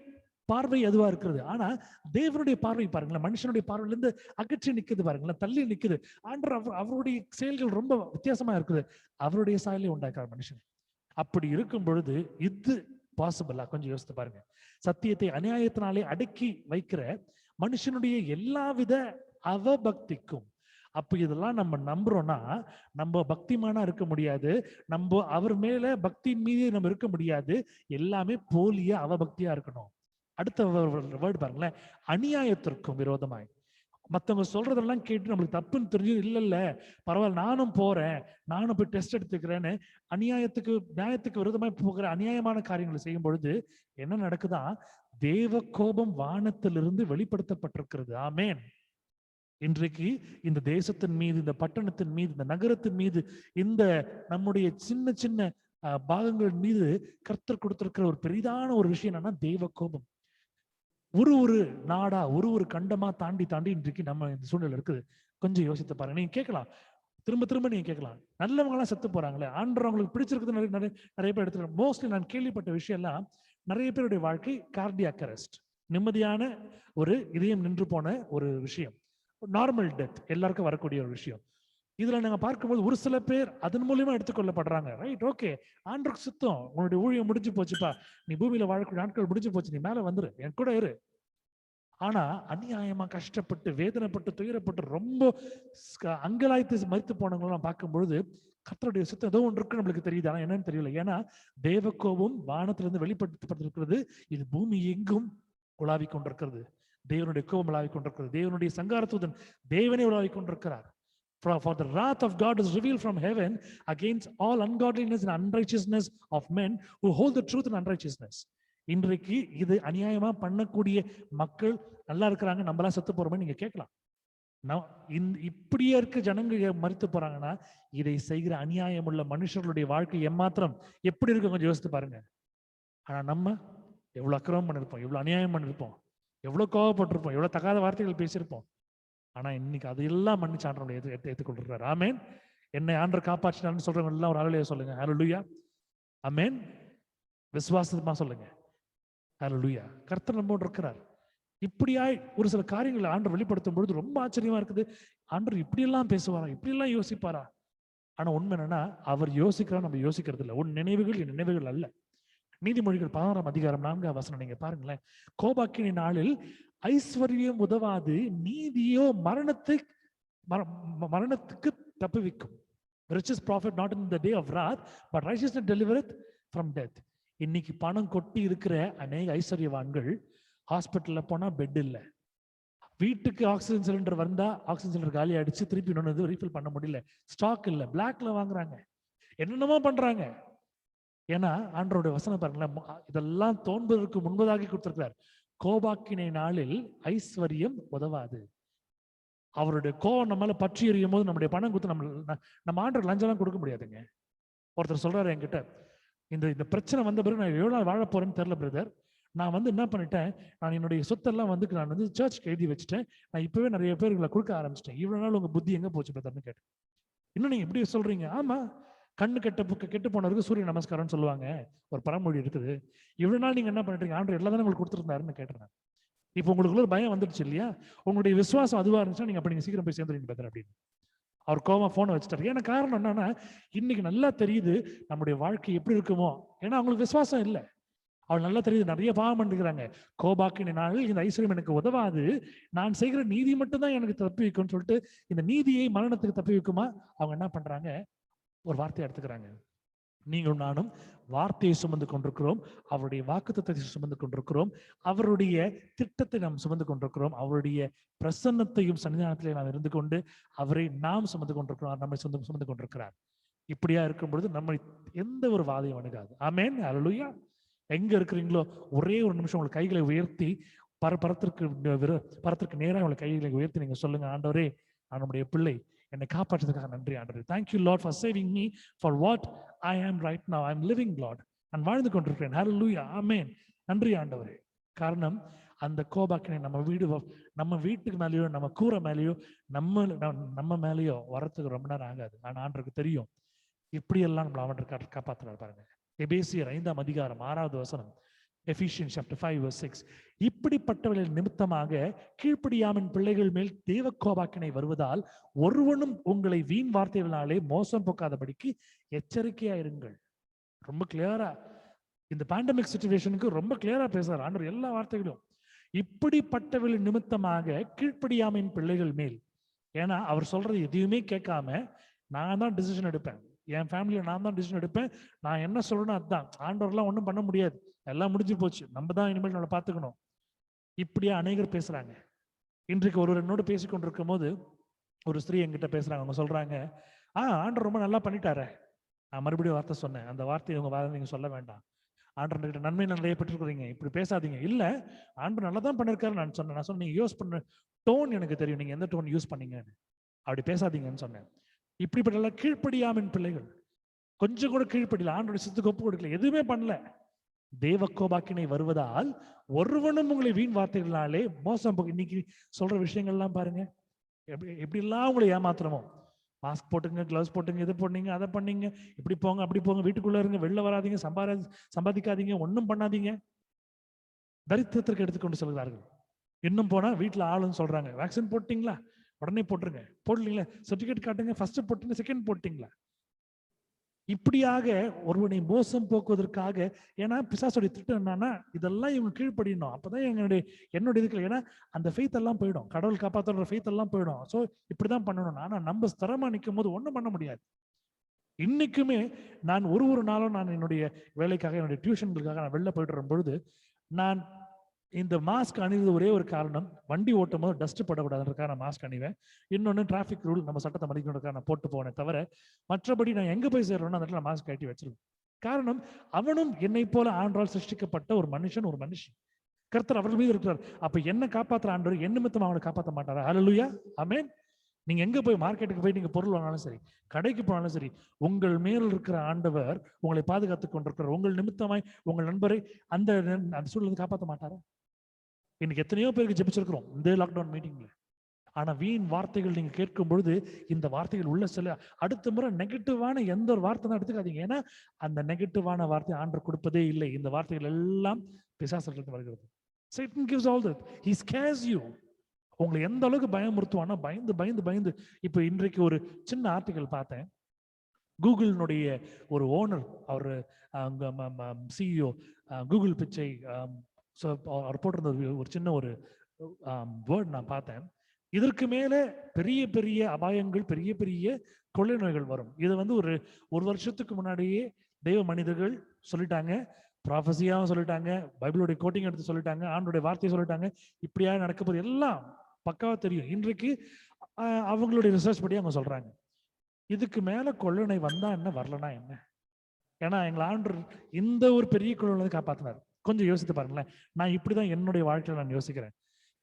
பார்வை அதுவா இருக்கிறது. ஆனா தேவனுடைய பார்வை பாருங்களேன், மனுஷனுடைய பார்வையில இருந்து அகற்றி நிக்குது பாருங்களேன், தள்ளி நிக்குது. ஆண்டவர் அவருடைய செயல்கள் ரொம்ப வித்தியாசமா இருக்குது. அவருடைய சாயலை உண்டாக்குறார் மனுஷன். அப்படி இருக்கும் பொழுது இது பாசிபிளா? கொஞ்சம் யோசித்து பாருங்க. சத்தியத்தை அநியாயத்தினாலே அடக்கி வைக்கிற மனுஷனுடைய எல்லாவித அவபக்திக்கும். அப்ப இதெல்லாம் நம்ம நம்புறோம்னா நம்ம பக்திமானா இருக்க முடியாது. நம்ம அவர் மேல பக்தியின் மீது நம்ம இருக்க முடியாது. எல்லாமே போலியா அவபக்தியா இருக்கணும். அடுத்த வேர்டு பாருங்களேன், அநியாயத்திற்கும் விரோதமாய். மத்தவங்க சொல்றதெல்லாம் கேட்டு நம்மளுக்கு தப்புன்னு தெரிஞ்சு, இல்ல பரவாயில்ல நானும் போறேன், நானும் போய் டெஸ்ட் எடுத்துக்கிறேன்னு நியாயத்துக்கு விரோதமாய் போகிற அநியாயமான காரியங்களை செய்யும் பொழுது என்ன நடக்குதா? தேவ கோபம் வானத்திலிருந்து வெளிப்படுத்தப்பட்டிருக்கிறது. ஆமேன். இன்றைக்கு இந்த தேசத்தின் மீது, இந்த பட்டணத்தின் மீது, இந்த நகரத்தின் மீது, இந்த நம்முடைய சின்ன சின்ன பாகங்கள் மீது கர்த்தர் கொடுத்திருக்கிற ஒரு பெரிதான ஒரு விஷயம் என்னன்னா தேவ கோபம். ஒரு நாடா, ஒரு கண்டமா தாண்டி இன்றைக்கு நம்ம இந்த சூழ்நிலை இருக்குது. கொஞ்சம் யோசித்து பாருங்க. நீங்க கேட்கலாம், திரும்ப திரும்ப நீங்க கேட்கலாம், நல்லவங்கலாம் செத்து போறாங்களே, ஆண்டவர் அவங்களுக்கு பிடிச்சிருக்குது நிறைய நிறைய நிறைய பேர் எடுத்துருக்காங்க. மோஸ்ட்லி நான் கேள்விப்பட்ட விஷயம் எல்லாம் நிறைய பேருடைய வாழ்க்கை கார்டியாக் அரெஸ்ட், நிம்மதியான ஒரு இதயம் நின்று போன ஒரு விஷயம், நார்மல் டெத் எல்லாருக்கும் வரக்கூடிய ஒரு விஷயம். இதுல நாங்க பார்க்கும்போது ஒரு சில பேர் அதன் மூலியமா எடுத்துக்கொள்ளப்படுறாங்க. ரைட், ஓகே, ஆண்டருக்கு சுத்தம், உன்னுடைய ஊழியம் முடிஞ்சு போச்சுப்பா, நீ பூமியில வாழக்கூடிய நாட்கள் முடிஞ்சு போச்சு, நீ மேல வந்துரு, என் கூட இரு. ஆனா அநியாயமா கஷ்டப்பட்டு வேதனைப்பட்டு துயரப்பட்டு ரொம்ப அங்கலாய்த்து மரித்து போனவங்களாம் பார்க்கும்பொழுது கர்த்தருடைய சுத்தம் ஏதோ ஒன்று இருக்கு நம்மளுக்கு தெரியுது. ஆனா என்னன்னு தெரியல. ஏன்னா தேவக்கோபம் வானத்திலிருந்து வெளிப்படுத்தப்பட்டிருக்கிறது, இது பூமி எங்கும் உலாவி கொண்டிருக்கிறது. தேவனுடைய கோபம் உலாவி கொண்டிருக்கிறது, தேவனுடைய சங்காரத்துடன் தேவனே உலாவி கொண்டிருக்கிறார். For the wrath of God is revealed from heaven against all ungodliness and unrighteousness of men who hold the truth in unrighteousness. இன்றைக்கு இது அநியாயமா பண்ணக்கூடிய மக்கள் நல்லா இருக்கிறாங்க, நம்மளாம் செத்து போறோமே நீங்க கேட்கலாம். இப்படியே இருக்க ஜனங்க மரித்து போறாங்கன்னா இதை செய்கிற அநியாயம் உள்ள மனுஷர்களுடைய வாழ்க்கை எம்மாத்திரம் எப்படி இருக்கு கொஞ்சம் யோசித்து பாருங்க. ஆனா நம்ம எவ்வளவு அக்கிரமம் பண்ணிருப்போம், எவ்வளவு அநியாயம் பண்ணிருப்போம், எவ்வளவு கோவப்பட்டிருப்போம், எவ்வளவு தகாத வார்த்தைகள் பேசியிருப்போம். ஆனா இன்னைக்கு அதையெல்லாம் மன்னிச்சு ஆண்டவரை ஏற்றுக்கொண்டிருக்கிறார். ஆமேன். என்னை ஆண்டவர் காப்பாற்றினார்னு சொல்றவங்க எல்லாம் ஒரு ஹல்லேலூயா சொல்லுங்க. ஹல்லேலூயா, ஆமேன். விசுவாசமா சொல்லுங்க ஹல்லேலூயா. கர்த்தர் நம்மோடு இருக்கிறார். இப்படியாய் ஒரு சில காரியங்களை ஆண்டவர் வெளிப்படுத்தும் பொழுது ரொம்ப ஆச்சரியமா இருக்குது. ஆண்டவர் இப்படியெல்லாம் பேசுவாரா, இப்படியெல்லாம் யோசிப்பாரா? ஆனா உண்மை என்னன்னா அவர் யோசிக்கிறா, நம்ம யோசிக்கிறது இல்லை. உன் நினைவுகள் என் நினைவுகள் அல்ல. நீதிமொழிகள் 16 அதிகாரம் 4 வசனம் நீங்க பாருங்களேன். கோபாக்கினி நாளில் ஐஸ்வர்யம் உதவாது, நீதியோ மரணத்துக்கு தப்புவிக்கும். Riches profit not in the day of wrath, but righteousness delivereth from death. இன்னைக்கு பணம் கொட்டி இருக்கிற அநேக ஐஸ்வர்யவான்கள் ஹாஸ்பிட்டல்ல போனா பெட் இல்ல, வீட்டுக்கு ஆக்சிஜன் சிலிண்டர் வந்தா ஆக்சிஜன் சிலிண்டர் காலி அடிச்சு திருப்பி இன்னொன்று ரீஃபில் பண்ண முடியல, ஸ்டாக் இல்ல, பிளாக்ல வாங்குறாங்க, என்னென்னமோ பண்றாங்க. ஏன்னா ஆண்டவருடைய வசனம் பாருங்களேன், இதெல்லாம் தோன்பதற்கு முன்பதாக கொடுத்திருக்கிறார். கோபாக்கினை நாளில் ஐஸ்வர்யம் உதவாது. அவருடைய கோவம் நம்ம மேல பற்றி எறியும் போது நம்முடைய பணம் கொடுத்து நம்ம ஆண்டவர் லஞ்சம்லாம் கொடுக்க முடியாதுங்க. ஒருத்தர் சொல்றாரு என்கிட்ட, இந்த பிரச்சனை வந்த பிறகு நான் எவ்வளவு நாள் வாழ போறேன்னு தெரியல பிரதர், நான் என்ன பண்ணிட்டேன், நான் என்னுடைய சொத்தெல்லாம் நான் சர்ச்சுக்கு எழுதி வச்சுட்டேன், நான் இப்பவே நிறைய பேர்களை கொடுக்க ஆரம்பிச்சிட்டேன், இவ்வளவு நாள் உங்க புத்தி எங்க போச்சு பிரதர்னு கேட்டேன். இன்னும் நீங்க எப்படி சொல்றீங்க? ஆமா, கண்ணு கெட்டு போனவருக்கு சூரிய நமஸ்காரம்னு சொல்லுவாங்க, ஒரு பழமொழி இருக்குது. இவ்வளவு நாள் நீங்க என்ன பண்ணிட்டீங்க, ஆண்டவர் எல்லா தானே உங்களுக்கு கொடுத்துருந்தாருன்னு கேட்டேன். இப்போ உங்களுக்குள்ள பயம் வந்துடுச்சு இல்லையா? உங்களுடைய விசுவாசம் அதுவா இருந்துச்சுன்னா நீங்க அப்ப நீங்க சீக்கிரம் போய் சேர்ந்துருங்க பிரதர் அப்படின்னு அவர் கோவமா போனை வச்சுட்டாரு. ஏன்னா காரணம் என்னன்னா, இன்னைக்கு நல்லா தெரியுது நம்முடைய வாழ்க்கை எப்படி இருக்குமோ. ஏன்னா அவங்களுக்கு விசுவாசம் இல்லை. அவள் நல்லா தெரியுது, நிறைய பாவம் பண்ணிருக்கிறாங்க. கோபாக்கின நாளில் இந்த ஐஸ்வர்யம் எனக்கு உதவாது, நான் செய்கிற நீதி மட்டும் தான் எனக்கு தப்பி வைக்கும்னு சொல்லிட்டு இந்த நீதியை மரணத்துக்கு தப்பி வைக்குமா அவங்க என்ன பண்றாங்க, ஒரு வார்த்தையை எடுத்துக்கிறாங்க. நீங்களும் நானும் வார்த்தையை சுமந்து கொண்டிருக்கிறோம், அவருடைய வாக்குத்தத்தத்தை சுமந்து கொண்டிருக்கிறோம், அவருடைய திட்டத்தை நாம் சுமந்து கொண்டிருக்கிறோம், அவருடைய பிரசன்னத்தையும் சன்னிதானத்திலே நாம் இருந்து கொண்டு அவரை நாம் சுமந்து கொண்டிருக்கிறோம், நம்மை சுமந்து கொண்டிருக்கிறார். இப்படியா இருக்கும் பொழுது நம்மை எந்த ஒரு வாதையும் அணுகாது. ஆமென், ஹல்லேலூயா. எங்க இருக்கிறீங்களோ ஒரே ஒரு நிமிஷம் உங்களை கைகளை உயர்த்தி பரத்திற்கு நேராக உங்களை கைகளை உயர்த்தி நீங்க சொல்லுங்க, ஆண்டவரே நான் நம்முடைய பிள்ளை, என்னை காப்பாற்றுறதுக்காக நன்றி ஆண்டவரே. Thank you lord for saving me for what I am right now. I am living lord, நான் வாழ்ந்து கொண்டிருக்கிறேன். ஹல்லேலூயா, ஆமென். நன்றி ஆண்டவரே. காரணம் அந்த கோபாக்கினை நம்ம வீட்டுக்கு மேலேயோ நம்ம கூரை மேலேயோ நம்ம மேலேயோ வரத்துக்கு ரொம்ப நேரம் ஆகாது. ஆனா ஆண்டவருக்கு தெரியும் இப்படியெல்லாம் நம்மளை அவன் காப்பாற்றுறாரு. பாருங்க, எபேசியர் 5 அதிகாரம் 6 வசனம், Ephesians chapter 5 verse 6. இப்படிப்பட்டவர்கள் நிமித்தமாக கீழ்ப்படியாமின் பிள்ளைகள் மேல் தேவ கோபாக்கினை வருவதால் ஒருவனும் உங்களை வீண் வார்த்தைகளாலே மோசம் போக்காதபடிக்கு எச்சரிக்கையா இருங்கள். ரொம்ப கிளியரா இந்த பேண்டமிக் சிச்சுவேஷனுக்கு ரொம்ப கிளியரா பேசுறார் ஆண்டவர் எல்லா வார்த்தைகளும். இப்படிப்பட்டவர்கள் நிமித்தமாக கீழ்ப்படியாமின் பிள்ளைகள் மேல். ஏன்னா அவர் சொல்றது எதையுமே கேட்காம நான் தான் டிசிஷன் எடுப்பேன், என் ஃபேமிலியில நான் தான் டிசிஷன் எடுப்பேன், நான் என்ன சொல்லணும் அதுதான், ஆண்டவர்லாம் ஒன்றும் பண்ண முடியாது, எல்லாம் முடிஞ்சு போச்சு, நம்ம தான் இனிமேல் நம்மளை பார்த்துக்கணும். இப்படியா அநேகர் பேசுறாங்க. இன்றைக்கு ஒருவர் என்னோடு பேசிக்கொண்டிருக்கும் போது ஒரு ஸ்திரீ என்கிட்ட பேசுறாங்க. அவங்க சொல்றாங்க, ஆண்டவர் ரொம்ப நல்லா பண்ணிட்டாரே. நான் மறுபடியும் வார்த்தை சொன்னேன், அந்த வார்த்தையை உங்க வார்த்தை நீங்க சொல்ல வேண்டாம், ஆண்டவர்கிட்ட நன்மை நிறைய பெற்றுக்கிறீங்க, இப்படி பேசாதீங்க. இல்ல, ஆண்டவர் நல்லா தான் பண்ணிருக்காரு நான் சொன்னேன். நீங்க யூஸ் பண்ண டோன் எனக்கு தெரியும், நீங்க எந்த டோன் யூஸ் பண்ணீங்கன்னு, அப்படி பேசாதீங்கன்னு சொன்னேன். இப்படிப்பட்ட கீழ்ப்படியாமின் பிள்ளைகள் கொஞ்சம் கூட கீழ்ப்படியல, ஆண்டவருடைய சித்தத்துக்கு ஒப்பு கொடுக்கல, எதுவுமே பண்ணல. தேவ கோபாக்கினை வருவதால் ஒருவனும் உங்களை வீண் வார்த்தைகளாலே மோசம் இன்னைக்கு சொல்ற விஷயங்கள்லாம் பாருங்க, எப்படிலாம் உங்களை ஏமாத்துறமோ. மாஸ்க் போட்டுங்க, கிளவுஸ் போட்டுங்க, இது பண்ணீங்க, அதை பண்ணீங்க, இப்படி போங்க, அப்படி போங்க, வீட்டுக்குள்ள இருங்க, வெளில வராதீங்க, சம்பாதிக்காதீங்க, ஒன்றும் பண்ணாதீங்க, தரித்திரத்திற்கு எடுத்துக்கொண்டு சொல்கிறார்கள். இன்னும் போனா வீட்டுல ஆளுன்னு சொல்றாங்க, வேக்சின் போட்டீங்களா, உடனே போட்டுருங்க, போடலீங்களா சர்டிபிகேட் காட்டுங்க, ஃபர்ஸ்ட் போட்டுங்க, செகண்ட் போட்டீங்களா. இப்படியாக ஒருவனை மோசம் போக்குவதற்காக, ஏன்னா பிசாசுடைய திட்டம் என்னன்னா இதெல்லாம் இவங்க கீழ்ப்படியணும், அப்பதான் என்னுடைய இதுக்கு, ஏன்னா அந்த ஃபெய்த் எல்லாம் போயிடும், கடவுள் காப்பாற்றுற ஃபெய்த் எல்லாம் போயிடும். ஸோ இப்படிதான் பண்ணணும். ஆனா நம்ம ஸ்திரமா நிற்கும் போது ஒண்ணும் பண்ண முடியாது. இன்னைக்குமே நான் ஒரு நாளும் நான் என்னுடைய வேலைக்காக, என்னுடைய டியூஷன்களுக்காக நான் வெளில போயிட்டு வரும் பொழுது, நான் இந்த மாஸ்க் அணிவது ஒரே ஒரு காரணம், வண்டி ஓட்டும் போது டஸ்ட் படக்கூடாதுன்றதுக்காக நான் மாஸ்க் அணிவேன். இன்னொன்று டிராஃபிக் ரூல், நம்ம சட்டத்தை மதிக்கணுன்றதுக்காக நான் போட்டு போனேன் தவிர, மற்றபடி நான் எங்க போய் சேர்றோம்னா அந்த இடத்துல மாஸ்க் கட்டி வச்சிருவேன். காரணம், அவனும் என்னை போல ஆண்டவரால் சிருஷ்டிக்கப்பட்ட ஒரு மனுஷன், ஒரு மனுஷன். கர்த்தர் அவர்கள் மீது இருக்கிறார். அப்ப என்ன காப்பாற்றுற ஆண்டவர் என்ன நிமித்தம் அவனை காப்பாற்ற மாட்டாரா? ஹல்லேலூயா, ஆமென். நீங்க எங்க போய் மார்க்கெட்டுக்கு போய் நீங்க பொருள் வாங்கினாலும் சரி, கடைக்கு போனாலும் சரி, உங்கள் மேல் இருக்கிற ஆண்டவர் உங்களை பாதுகாத்துக் கொண்டிருக்கிறார். உங்கள் நிமித்தமாய் உங்கள் நண்பரை அந்த சூழலை காப்பாற்ற மாட்டாரா? இன்னைக்கு எத்தனையோ பேருக்கு ஜெபிச்சிருக்கிறோம் இந்த லாக்டவுன் மீட்டிங்ல. ஆனா வீண் வார்த்தைகள் நீங்க கேட்கும் பொழுது இந்த வார்த்தைகள் உள்ள செல்ல, அடுத்த முறை நெகட்டிவான எந்த ஒரு வார்த்தை தான் எடுத்துக்காதீங்க. ஏன்னா அந்த நெகட்டிவான வார்த்தை ஆண்டவர் கொடுப்பதே இல்லை. இந்த வார்த்தைகள் எல்லாம் பிசாசிலிருந்து வருகிறது. Satan gives all that. He scares you. உங்களை எந்த அளவுக்கு பயமுறுத்துவானா, பயந்து பயந்து பயந்து. இப்ப இன்றைக்கு ஒரு சின்ன ஆர்டிகல் பார்த்தேன். கூகுளினுடைய ஒரு ஓனர், அவர் சிஇஓ, கூகுள் பிச்சை அவர் போட்டிருந்த ஒரு சின்ன ஒரு வேர்ட் நான் பார்த்தேன். இதற்கு மேல பெரிய பெரிய அபாயங்கள், பெரிய பெரிய கொள்ளை நோய்கள் வரும். இது ஒரு வருஷத்துக்கு முன்னாடியே தெய்வ மனிதர்கள் சொல்லிட்டாங்க, ப்ராஃபஸியாவும் சொல்லிட்டாங்க, பைபிளுடைய கோட்டிங் எடுத்து சொல்லிட்டாங்க, ஆண்டோடைய வார்த்தையை சொல்லிட்டாங்க. இப்படியா நடக்க போது எல்லாம் பக்காவா தெரியும். இன்றைக்கு அவங்களுடைய ரிசர்ச் படி அவங்க சொல்றாங்க, இதுக்கு மேல கொள்ளை நோய் வந்தா என்ன, வரலனா என்ன. ஏன்னா எங்களை ஆண்டு இந்த ஒரு பெரிய கொள்ளை காப்பாத்தினார். கொஞ்சம் யோசித்து பாருங்களேன். நான் இப்படிதான் என்னுடைய வாழ்க்கையில நான் யோசிக்கிறேன்.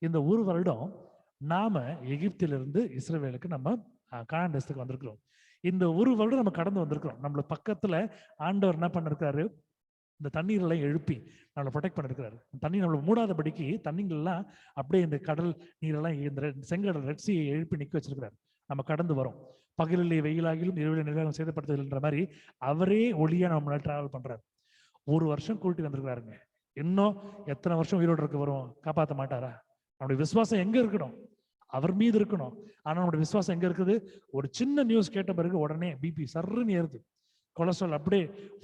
இந்த ஒரு வருடம் நாம எகிப்திலிருந்து இஸ்ரவேலுக்கு நம்ம கானான் தேசத்துக்கு வந்திருக்கிறோம். இந்த ஒரு வருடம் நம்ம கடந்து வந்திருக்கிறோம். நம்மள பக்கத்துல ஆண்டவர் என்ன பண்ணிருக்காரு, இந்த தண்ணீரெல்லாம் எழுப்பி நம்மளை ப்ரொடெக்ட் பண்ணிருக்கிறாரு. தண்ணி நம்மளை மூடாதபடிக்கு தண்ணிங்கள்லாம் அப்படியே இந்த கடல் நீரெல்லாம், இந்த செங்கடல் ரெட் சீயை எழுப்பி நிக்க வச்சிருக்கிறாரு. நம்ம கடந்து வரோம். பகலிலே வெயிலாகிலும் இரவிலே நிழலும் சேதப்படுத்துகின்ற மாதிரி அவரே ஒளியா நம்மளால டிராவல் பண்றாரு. ஒரு வருஷம் கூட்டி வந்திருக்கிறாருங்க. இன்னும் எத்தனை வருஷம் உயிரோடு இருக்க வரும், காப்பாற்ற மாட்டாரா? நம்முடைய விசுவாசம் எங்க இருக்கணும்? அவர் மீது இருக்கணும். ஆனா நம்முடைய விசுவாசம் எங்க இருக்குது? ஒரு சின்ன நியூஸ் கேட்ட பிறகு உடனே பிபி சர்ன்னு ஏறுது, கொலஸ்ட்ரால் அப்படியே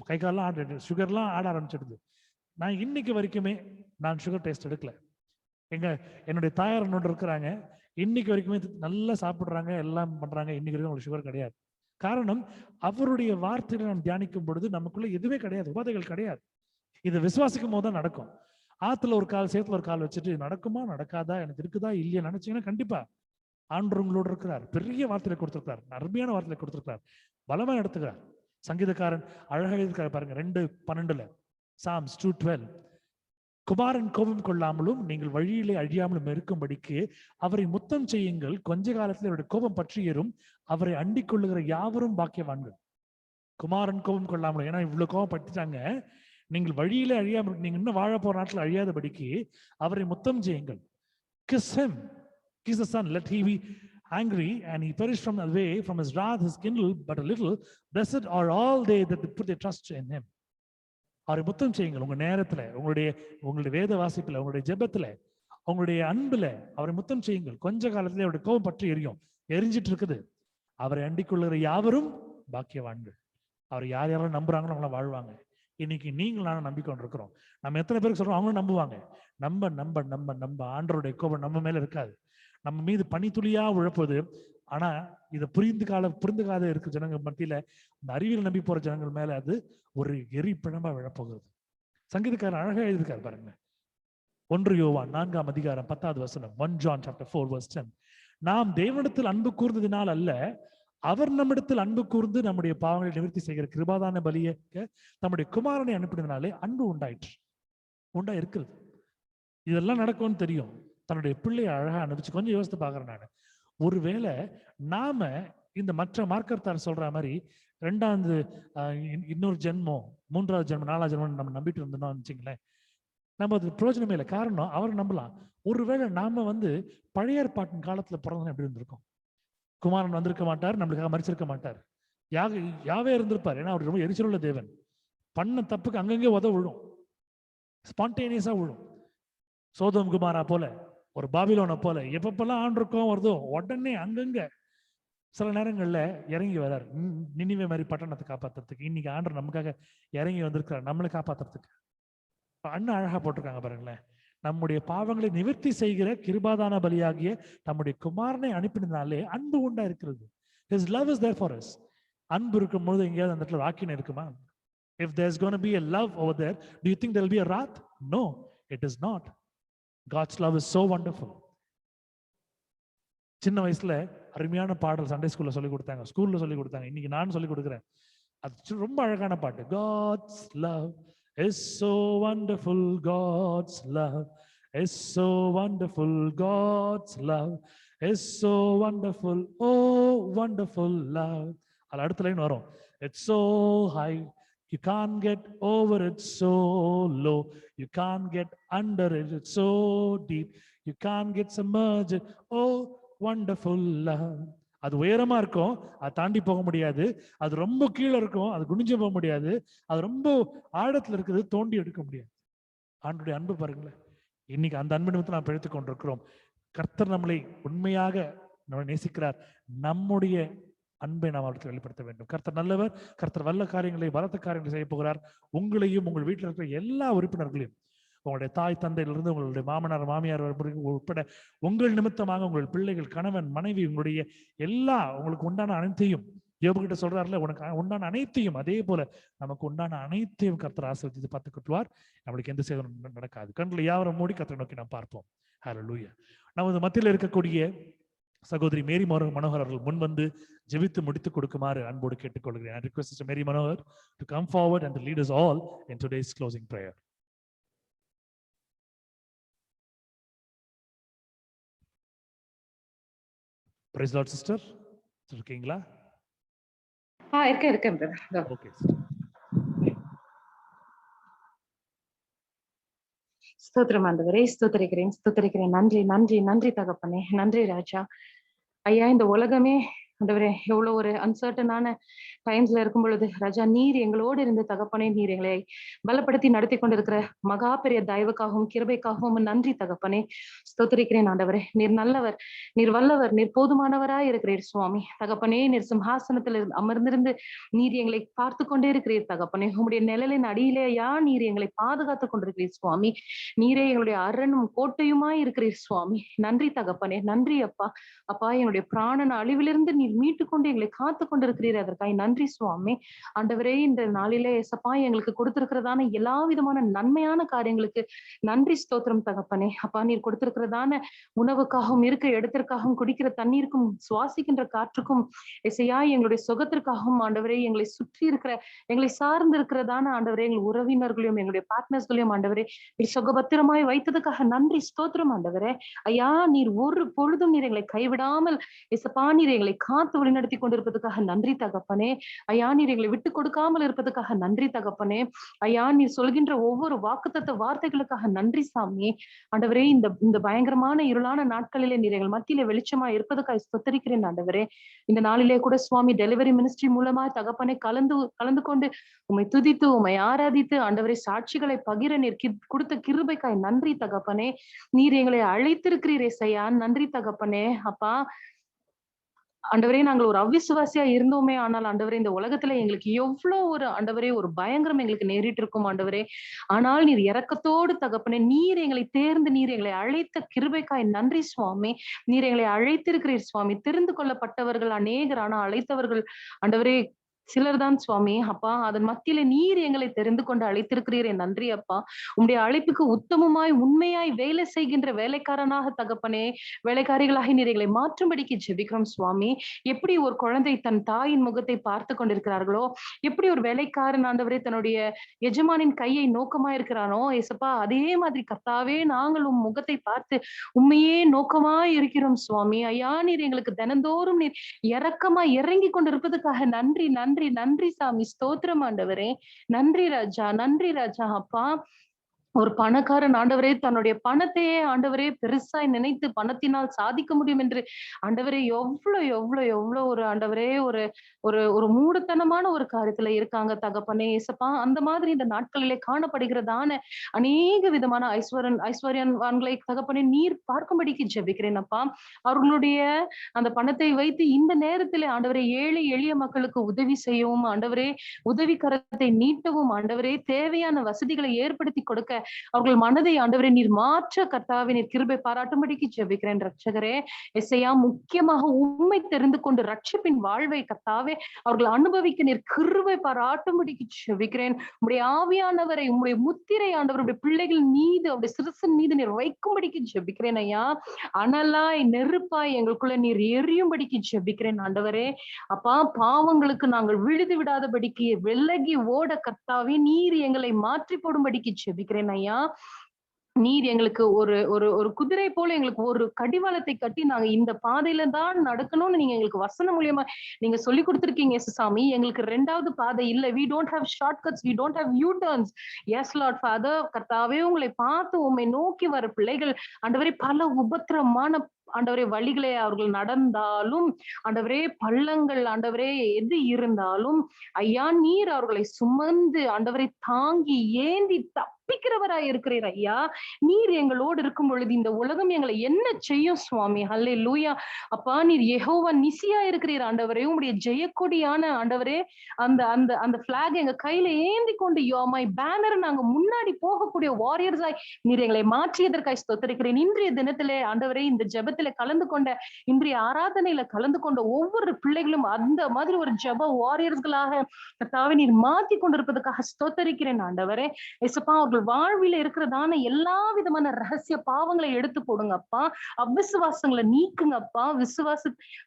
கை காலெல்லாம் ஆடுது, சுகர்லாம் ஆட ஆரம்பிச்சிடுது. நான் இன்னைக்கு வரைக்குமே நான் சுகர் டெஸ்ட் எடுக்கல. என்னுடைய தாயார் ஒன்று இருக்கிறாங்க, இன்னைக்கு வரைக்குமே நல்லா சாப்பிடுறாங்க, எல்லாம் பண்றாங்க, இன்னைக்கு வரைக்கும் அவங்களுக்கு சுகர் கிடையாது. காரணம், அவருடைய வார்த்தைகளை நாம் தியானிக்கும் பொழுது நமக்குள்ள எதுவுமே கிடையாது, உபாதைகள் கிடையாது. இதை விசுவாசிக்கும் போது தான் நடக்கும். ஆத்துல ஒரு கால், சேத்துல ஒரு கால் வச்சுட்டு நடக்குமா நடக்காதா, எனக்கு இருக்குதா இல்லையா நினைச்சீங்கன்னா கண்டிப்பா ஆண்டவர் உங்களோடு இருக்கிறார். பெரிய வார்த்தையை கொடுத்திருக்கிறார், அருமையான வார்த்தையை கொடுத்திருக்கிறார், பலமா எடுத்துக்கிறார். சங்கீதக்காரன் அழகாக இருக்கிறார் பாருங்க, 2:12 சாம்ஸ் 2:12. குமாரன் கோபம் கொள்ளாமலும் நீங்கள் வழியிலே அழியாமலும் இருக்கும்படிக்கு அவரை முத்தம் செய்யுங்கள், கொஞ்ச காலத்தில் அவருடைய கோபம் பற்றி ஏறும், அவரை அண்டிக் கொள்ளுகிற யாவரும் பாக்கியவான்கள். குமாரன் கோபம் கொள்ளாமலும், ஏன்னா இவ்வளவு கோபம் படுத்திட்டாங்க, நீங்கள் வழியிலே அழியாமல், நீங்க இன்னும் வாழ போற நாட்டில் அழியாதபடிக்கு அவரை முத்தம் செய்யுங்கள். Kiss him, kiss the son, let he be angry and he perish from the way, from his wrath is kindled but a little, blessed are all they that put their trust in him. அவரை முத்தம் செய்யுங்கள். உங்க நேரத்துல, உங்களுடைய வேத வாசிப்புல, உங்களுடைய ஜெபத்துல, உங்களுடைய அன்புல அவரை முத்தம் செய்யுங்கள். கொஞ்ச காலத்துல அவருடைய கோபம் பற்றி எரியும், எரிஞ்சிட்டு இருக்குது. அவரை அண்டிக் கொள்ளுகிற யாவரும் பாக்கியவான்கள். அவர் யார் யாரும் நம்புறாங்களோ அவங்கள வாழ்வாங்க. இன்னைக்கு நீங்கள் நானும் நம்பிக்கொண்டிருக்கிறோம். நம்ம எத்தனை பேருக்கு சொல்றோம், அவங்களும் நம்புவாங்க. நம்ம நம்ம நம்ம நம்ம ஆண்டவருடைய கோபம் நம்ம மேல இருக்காது, நம்ம மீது பனித்துளியா உழப்பது. ஆனா இதை புரிந்துக்காத இருக்க ஜனங்கள் மத்தியில, இந்த அறிவியல் நம்பி போற ஜனங்கள் மேல அது ஒரு எரிப்பிழம்பா விழப்போகிறது. சங்கீதக்காரன் அழகா எழுதியிருக்காரு பாருங்க. 1 யோவான் 4:10 1 John chapter 4 verse 10. நாம் தேவனிடத்தில் அன்பு கூர்ந்ததினால் அல்ல, அவர் நம்மிடத்தில் அன்பு கூர்ந்து நம்முடைய பாவங்களை நிவர்த்தி செய்கிற கிருபாதான பலியை நம்முடைய குமாரனை அனுப்பினதுனாலே அன்பு உண்டா இருக்கிறது. இதெல்லாம் நடக்கும்னு தெரியும். தன்னுடைய பிள்ளையை அழகா அனுப்பிச்சு. கொஞ்சம் யோசித்து பாக்குறேன் நான், ஒருவேளை நாம இந்த மற்ற மார்க்கத்தார் சொல்ற மாதிரி இன்னொரு ஜென்மம், 3வது ஜென்மம், 4வது ஜென்மம் நம்ம நம்பிட்டு இருந்தோம்னு வச்சுங்களேன், நம்ம அது பிரயோஜனமே இல்லை. காரணம், அவரை நம்பலாம். ஒருவேளை நாம பழைய ஏற்பாட்டின் காலத்துல பிறந்தோம் எப்படி இருந்திருக்கும்? குமாரன் வந்திருக்க மாட்டார், நம்மளுக்காக மரிச்சிருக்க மாட்டார். யாவே இருந்திருப்பார். ஏன்னா அவர் ரொம்ப எரிச்சலுள்ள தேவன். பண்ண தப்புக்கு அங்கங்கே விழும், ஸ்பான்டேனியஸா விழும். சோதோம் குமாரா போல, ஒரு பாபிலோனை போல எப்பப்பெல்லாம் ஆண்டிருக்கோம் வருதோ உடனே அங்கங்க சில நேரங்கள்ல இறங்கி வரார். நினிவே மாதிரி பட்டணத்தை காப்பாத்துறதுக்கு. இன்னைக்கு ஆண்டர் நமக்காக இறங்கி வந்திருக்கிறார், நம்மளை காப்பாத்துறதுக்கு. அண்ணன் அழகா போட்டிருக்காங்க பாருங்களேன். நம்முடைய பாவங்களை நிவர்த்தி செய்கிற கிருபாதான பலியாகிய நம்முடைய குமாரனை அனுப்பினாலே அன்பு உண்டா இருக்கிறது. His love is there for us. அன்பு இருக்கும் பொழுது எங்கேயாவது அந்த இடத்துல ராக்கின இருக்குமா? If there's going to be a love over there, do you think there'll be a wrath? No, it is not. God's love is so wonderful. சின்ன வயசுல அருமையான பாடல் சண்டே ஸ்கூல்ல சொல்லி கொடுத்தாங்க, ஸ்கூல்ல சொல்லி கொடுத்தாங்க. இன்னைக்கு நான் சொல்லி கொடுக்குறேன். அது ரொம்ப அழகான பாட்டு. God's love is so wonderful. God's love is so wonderful. God's love is so wonderful. Oh, wonderful love. அது அடுத்த லைன் வரும். It's so high, you can't get over it. So low, you can't get under it. It's so deep, you can't get submerged. Oh, wonderful love. அது உயரமா இருக்கும், அது தாண்டி போக முடியாது. அது ரொம்ப கீழே இருக்கும், அது குனிஞ்சு போக முடியாது. அது ரொம்ப ஆழத்துல இருக்குது, தோண்டி எடுக்க முடியாது. ஆண்டுடைய அன்பு பாருங்களேன். இன்னைக்கு அந்த அன்பு நிமித்தம் நாம் பிழைத்துக் கொண்டிருக்கிறோம். கர்த்தர் நம்மளை உண்மையாக நம்மளை நேசிக்கிறார். நம்முடைய அன்பை நாம் அவருக்கு வெளிப்படுத்த வேண்டும். கர்த்தர் நல்லவர். கர்த்தர் வல்ல காரியங்களை, பலத்த காரியங்களை செய்ய போகிறார். உங்களையும் உங்கள் வீட்டில் இருக்கிற எல்லா உறுப்பினர்களையும், உங்களுடைய தாய் தந்தையிலிருந்து உங்களுடைய மாமனார் மாமியார் உட்பட உங்கள் நிமித்தமாக உங்கள் பிள்ளைகள், கணவன், மனைவி, உங்களுடைய எல்லா உங்களுக்கு உண்டான அனைத்தையும், யோபு கிட்ட சொல்றாருல, உனக்கு உண்டான அனைத்தையும், அதே போல நமக்கு உண்டான அனைத்தையும் கர்த்தர் ஆசீர்வதித்து பார்த்துக்கிட்டுவார். நம்மளுக்கு எந்த சேதம் நடக்காது. கண்களை யாவரும் மூடி கர்த்தரை நோக்கி நாம் பார்ப்போம். ஹல்லேலூயா. நமது மத்தியில் இருக்கக்கூடிய சகோதரி மேரி மனோகர் அவர்கள் முன் வந்து ஜெபித்து முடித்து கொடுக்குமாறு அன்போடு கேட்டுக்கொள்கிறேன். I request Sister Mary Manohar to come forward and to lead us all in today's closing prayer. Praise Lord, sister. இருக்கீங்களா? இருக்கேன் brother. Okay, sister. ஸ்தோத்திரம் ஆண்டவரே, ஸ்தோத்திரிக்கிறேன். நன்றி நன்றி நன்றி தகப்பனே, நன்றி ராஜா. ஐயா, இந்த உலகமே ஆண்டவரே எவ்வளவு ஒரு அன்சர்டனான டைம்ஸ்ல இருக்கும் பொழுது ராஜா, நீர் எங்களோடு இருந்து தகப்பனே, நீர் எங்களை பலப்படுத்தி நடத்தி கொண்டிருக்கிற மகா பெரிய தயவுக்காகவும் கிருபைக்காகவும் நன்றி தகப்பனே. ஸ்தோத்திரிக்கிறேன் ஆண்டவரே. நீர் நல்லவர், நீர் வல்லவர், நீர் போதுமானவராய் இருக்கிறீர் சுவாமி தகப்பனே. நீர் சிம்ஹாசனத்தில் அமர்ந்திருந்து நீர் எங்களை பார்த்து கொண்டே இருக்கிறீர் தகப்பனே. உங்களுடைய நிழலின் அடியிலேயா நீர் எங்களை பாதுகாத்து கொண்டிருக்கிறீர் சுவாமி. நீரே எங்களுடைய அரணும் கோட்டையுமாய் இருக்கிறீர் சுவாமி. நன்றி தகப்பனே, நன்றி அப்பா. அப்பா, என்னுடைய பிராணன் அழிவிலிருந்து நீர் மீட்டு கொண்டு எங்களை காத்து கொண்டிருக்கிறீர், அதற்காக நன்றி சுவாமி. ஆண்டவரே, இந்த நாளிலே ஏசப்பா எங்களுக்கு கொடுத்திருக்கிறதான எல்லா விதமான நன்மையான காரியங்களுக்கு நன்றி ஸ்தோத்திரம் தகப்பனே. அப்பா, நீர் கொடுத்திருக்கிறதான உணவுக்காகவும், இருக்க இடத்திற்காகவும், குடிக்கிற தண்ணீருக்கும், சுவாசிக்கின்ற காற்றுக்கும், இசையா எங்களுடைய சுகத்திற்காகவும் ஆண்டவரே, எங்களை சுற்றி இருக்கிற, எங்களை சார்ந்து இருக்கிறதான ஆண்டவரே, எங்கள் உறவினர்களையும் எங்களுடைய பார்ட்னர்ஸ்களையும் ஆண்டவரே நீர் சுகபத்திரமாய் வைத்ததுக்காக நன்றி ஸ்தோத்திரம் ஆண்டவரே. ஐயா, நீர் ஒரு பொழுதும் நீர் எங்களை கைவிடாமல் இசப்பா நீர் எங்களை காத்து வழிநடத்தி கொண்டிருப்பதற்காக நன்றி தகப்பனே. ஐயா, நீர் எங்களை விட்டு கொடுக்காமல் இருப்பதற்காக நன்றி தகப்பனே. ஐயா, நீர் சொல்கின்ற ஒவ்வொரு வாக்குத்தத்த வார்த்தைகளுக்காக நன்றி சாமி. ஆண்டவரே, இந்த பயங்கரமான இருளான நாட்களிலே நீர் எங்கள் மத்தியிலே வெளிச்சமா இருப்பதற்காக ஸ்தோத்திரிக்கிறேன் ஆண்டவரே. இந்த நாளிலே கூட சுவாமி டெலிவரி மினிஸ்ட்ரி மூலமா தகப்பனே கலந்து கொண்டு உம்மை துதித்து உம்மை ஆராதித்து ஆண்டவரே சாட்சிகளை பகிர நீர் கொடுத்த கிருபைக்காய் நன்றி தகப்பனே. நீர் எங்களை அழைத்திருக்கிறீர் ஏசையா, நன்றி தகப்பனே. அப்பா ஆண்டவரே, நாங்கள் ஒரு அவிசுவாசியா இருந்தோமே, ஆனால் ஆண்டவரே இந்த உலகத்துல எங்களுக்கு எவ்வளவு ஒரு ஆண்டவரே ஒரு பயங்கரம் எங்களுக்கு நேரிட்டு இருக்கும் ஆண்டவரே. ஆனால் நீர் இரக்கத்தோடு தகப்பனே, நீர் எங்களை தேர்ந்து நீர் எங்களை அழைத்த கிருபைக்காய் நன்றி சுவாமி. நீர் எங்களை அழைத்திருக்கிறீர் சுவாமி. தெரிந்து கொள்ளப்பட்டவர்கள் அநேகர், ஆனா அழைத்தவர்கள் ஆண்டவரே சிலர் தான் சுவாமி. அப்பா, அதன் மத்தியில நீர் எங்களை தெரிந்து கொண்டு அழைத்திருக்கிறீரே நன்றி அப்பா. உம்முடைய அழைப்புக்கு உத்தமமாய் உண்மையாய் வேலை செய்கின்ற வேலைக்காரனாக தகப்பனே, வேலைக்காரிகளாகி நீர் எங்களை மாற்றும்படிக்கு ஜெபிக்கிறோம் சுவாமி. எப்படி ஒரு குழந்தை தன் தாயின் முகத்தை பார்த்து கொண்டிருக்கிறார்களோ, எப்படி ஒரு வேலைக்காரன் ஆண்டவரே தன்னுடைய எஜமானின் கையை நோக்கமா இருக்கிறானோ ஏசப்பா, அதே மாதிரி கர்த்தாவே நாங்கள் உம் முகத்தை பார்த்து உண்மையே நோக்கமாய் இருக்கிறோம் சுவாமி. ஐயா, நீர் எங்களுக்கு தினந்தோறும் நீர் இரக்கமா இறங்கி கொண்டிருப்பதற்காக நன்றி நன்றி நன்றி சாமி. ஸ்தோத்திரம் ஆண்டவரே. நன்றி ராஜா, நன்றி ராஜா. அப்பா, ஒரு பணக்காரன் ஆண்டவரே தன்னுடைய பணத்தையே ஆண்டவரே பெருசாய் நினைத்து பணத்தினால் சாதிக்க முடியும் என்று ஆண்டவரே எவ்வளவு எவ்வளவு எவ்வளவு ஒரு ஆண்டவரே ஒரு ஒரு ஒரு மூடத்தனமான ஒரு காரியத்துல இருக்காங்க தகப்பனே ஏசப்பா. அந்த மாதிரி இந்த நாட்களிலே காணப்படுகிறதான அநேக விதமான ஐஸ்வர்யவான்களை தகப்பனே நீர் பார்க்கும்படிக்கு ஜெபிக்கிறேன் அப்பா. அவர்களுடைய அந்த பணத்தை வைத்து இந்த நேரத்திலே ஆண்டவரே ஏழை எளிய மக்களுக்கு உதவி செய்யவும் ஆண்டவரே, உதவி கரத்தை நீட்டவும் ஆண்டவரே, தேவையான வசதிகளை ஏற்படுத்தி கொடுக்க அவர்கள் மனதை ஆண்டவரே நீர் மாற்ற கர்த்தாவே நீர் கிருபை பாராட்டும்படிக்கு ஜெபிக்கிறேன் ரட்சகரே. எஸ்ஐயா, முக்கியமாக உண்மை தெரிந்து கொண்டு ரட்சிப்பின் வாழ்வை கர்த்தாவே அவர்கள் அனுபவிக்க நீர் கிருபை பாராட்டும்படிக்கு ஜெபிக்கிறேன். உம்முடைய ஆவியானவரை உம்முடைய முத்திரை ஆண்டவருடைய பிள்ளைகள் மீது அவருடைய சிறுசன் மீது நீர் வைக்கும்படிக்கு ஜெபிக்கிறேன் ஐயா. அனலாய் நெருப்பாய் எங்களுக்குள்ள நீர் எரியும்படிக்கு ஜெபிக்கிறேன் ஆண்டவரே. அப்பா, பாவங்களுக்கு நாங்கள் விழுது விடாதபடிக்கு விலகி ஓட கர்த்தாவே நீர் எங்களை மாற்றி போடும்படிக்கு ஜெபிக்கிறேன் ஐயா. நீர் எங்களுக்கு ஒரு ஒரு ஒரு குதிரை போல எங்களுக்கு ஒரு கடிவாளத்தை கட்டி நாங்க இந்த பாதையில தான் நடக்கணும்னு நீங்க எங்களுக்கு வசனம் மூலியமா நீங்க சொல்லி கொடுத்திருக்கீங்க சாமி. எங்களுக்கு 2வது பாதை இல்ல. we don't have shortcuts, we don't have U-turns. yes lord father, கர்த்தாவே உங்களை பார்த்து உம்மை நோக்கி வர பிள்ளைகள் ஆண்டவரே பல உபத்திரமான ஆண்டவரே வழிகளை அவர்கள் நடந்தாலும் ஆண்டவரே, பள்ளங்கள் ஆண்டவரே எது இருந்தாலும் ஐயா நீர் அவர்களை சுமந்து ஆண்டவரை தாங்கி ஏந்தி தப்பிக்கிறவராய் இருக்கிறீர் ஐயா. நீர் எங்களோடு இருக்கும் பொழுது இந்த உலகம் எங்களை என்ன செய்யும் சுவாமி? ஹல்லேலூயா. அப்பா, நீர் யெகோவா நிசியா இருக்கிறீர் ஆண்டவரே. உங்களுடைய ஜெயக்கொடியான ஆண்டவரே அந்த அந்த அந்த பிளாக் எங்க கையில ஏந்தி கொண்டு மை பேனர் நாங்க முன்னாடி போகக்கூடிய வாரியர்ஸாய் நீர் எங்களை மாற்றியதற்காய் ஸ்தோத்திரிக்கிறேன். இன்றைய தினத்திலே ஆண்டவரே இந்த ஜெபத்திலே கலந்து கொண்ட இன்றைய ஆராதனையில கலந்து கொண்ட ஒவ்வொரு பிள்ளைகளும் அந்த மாதிரி ஒரு ஜெப வாரியர்களாக கர்த்தாவே நீர் மாத்தி கொண்டிருப்பதற்காக ஸ்தோத்திரிக்கிறேன் ஆண்டவரே. இயேசுப்பா, அவர்கள் வாழ்வில இருக்கிறதான எல்லா விதமான ரகசிய பாவங்களை எடுத்து போடுங்க அப்பா. அவிசுவாசங்களை நீக்குங்க அப்பா.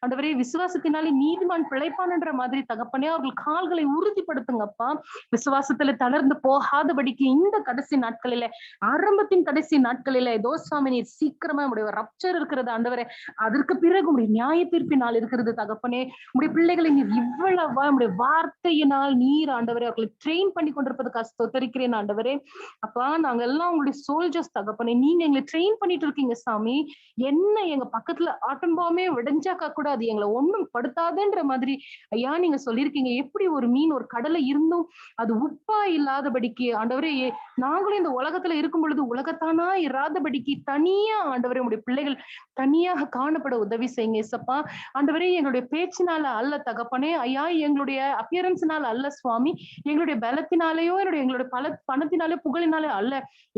ஆண்டவரே, விசுவாசத்தினாலே நீதிமான் பிழைப்பான்ன்ற மாதிரி தகப்பனே அவர்கள் கால்களை உறுதிப்படுத்துங்க அப்பா. விசுவாசத்துல தளர்ந்து போகாதபடிக்கு இந்த கடைசி நாட்களில, ஆரம்பத்தின் கடைசி நாட்களில ஏதோ சுவாமி நீர் சீக்கிரமா உடைய ரப்சர் இருக்கிறது ஆண்டவரே. அதற்கு பிறகு உடைய நியாய தீர்ப்பினால் இருக்கிறது தகப்பனே. உடைய பிள்ளைகளை நீர் இவ்வளவா உடைய வார்த்தையினால் நீர் ஆண்டவரே அவர்களை ட்ரெயின் பண்ணி கொண்டிருப்பதற்காக ஸ்தோத்திரிக்கிறேன் ஆண்டவரே. அப்பா, நாங்க எல்லாம் உங்களுடைய சோல்ஜர்ஸ் தகப்பனே. நீங்க எங்களை ட்ரெயின் பண்ணிட்டு இருக்கீங்க சாமி. என்ன எங்க பக்கத்துல ஆட்டம் பாமே விடைஞ்சாக்கா கூட அது எங்களை ஒண்ணும் படுத்தாதுன்ற மாதிரி ஐயா நீங்க சொல்லியிருக்கீங்க. எப்படி ஒரு மீன் ஒரு கடலை இருந்தும் அது உப்பா இல்லாதபடிக்கு ஆண்டவரே, நாங்களும் இந்த உலகத்துல இருக்கும் பொழுது உலகத்தானா இராதபடிக்கு தனியா ஆண்டவரே உங்களுடைய பிள்ளைகள் தனியாக காணப்பட உதவி செய்யுங்க ஏசப்பா. ஆண்டவரே, எங்களுடைய பேச்சினால அல்ல தகப்பனே ஐயா, எங்களுடைய அப்பியரன்ஸ்னால அல்ல சுவாமி, எங்களுடைய பலத்தினாலேயோ எங்களுடைய பணத்தினாலே புகழினாலே அல்ல,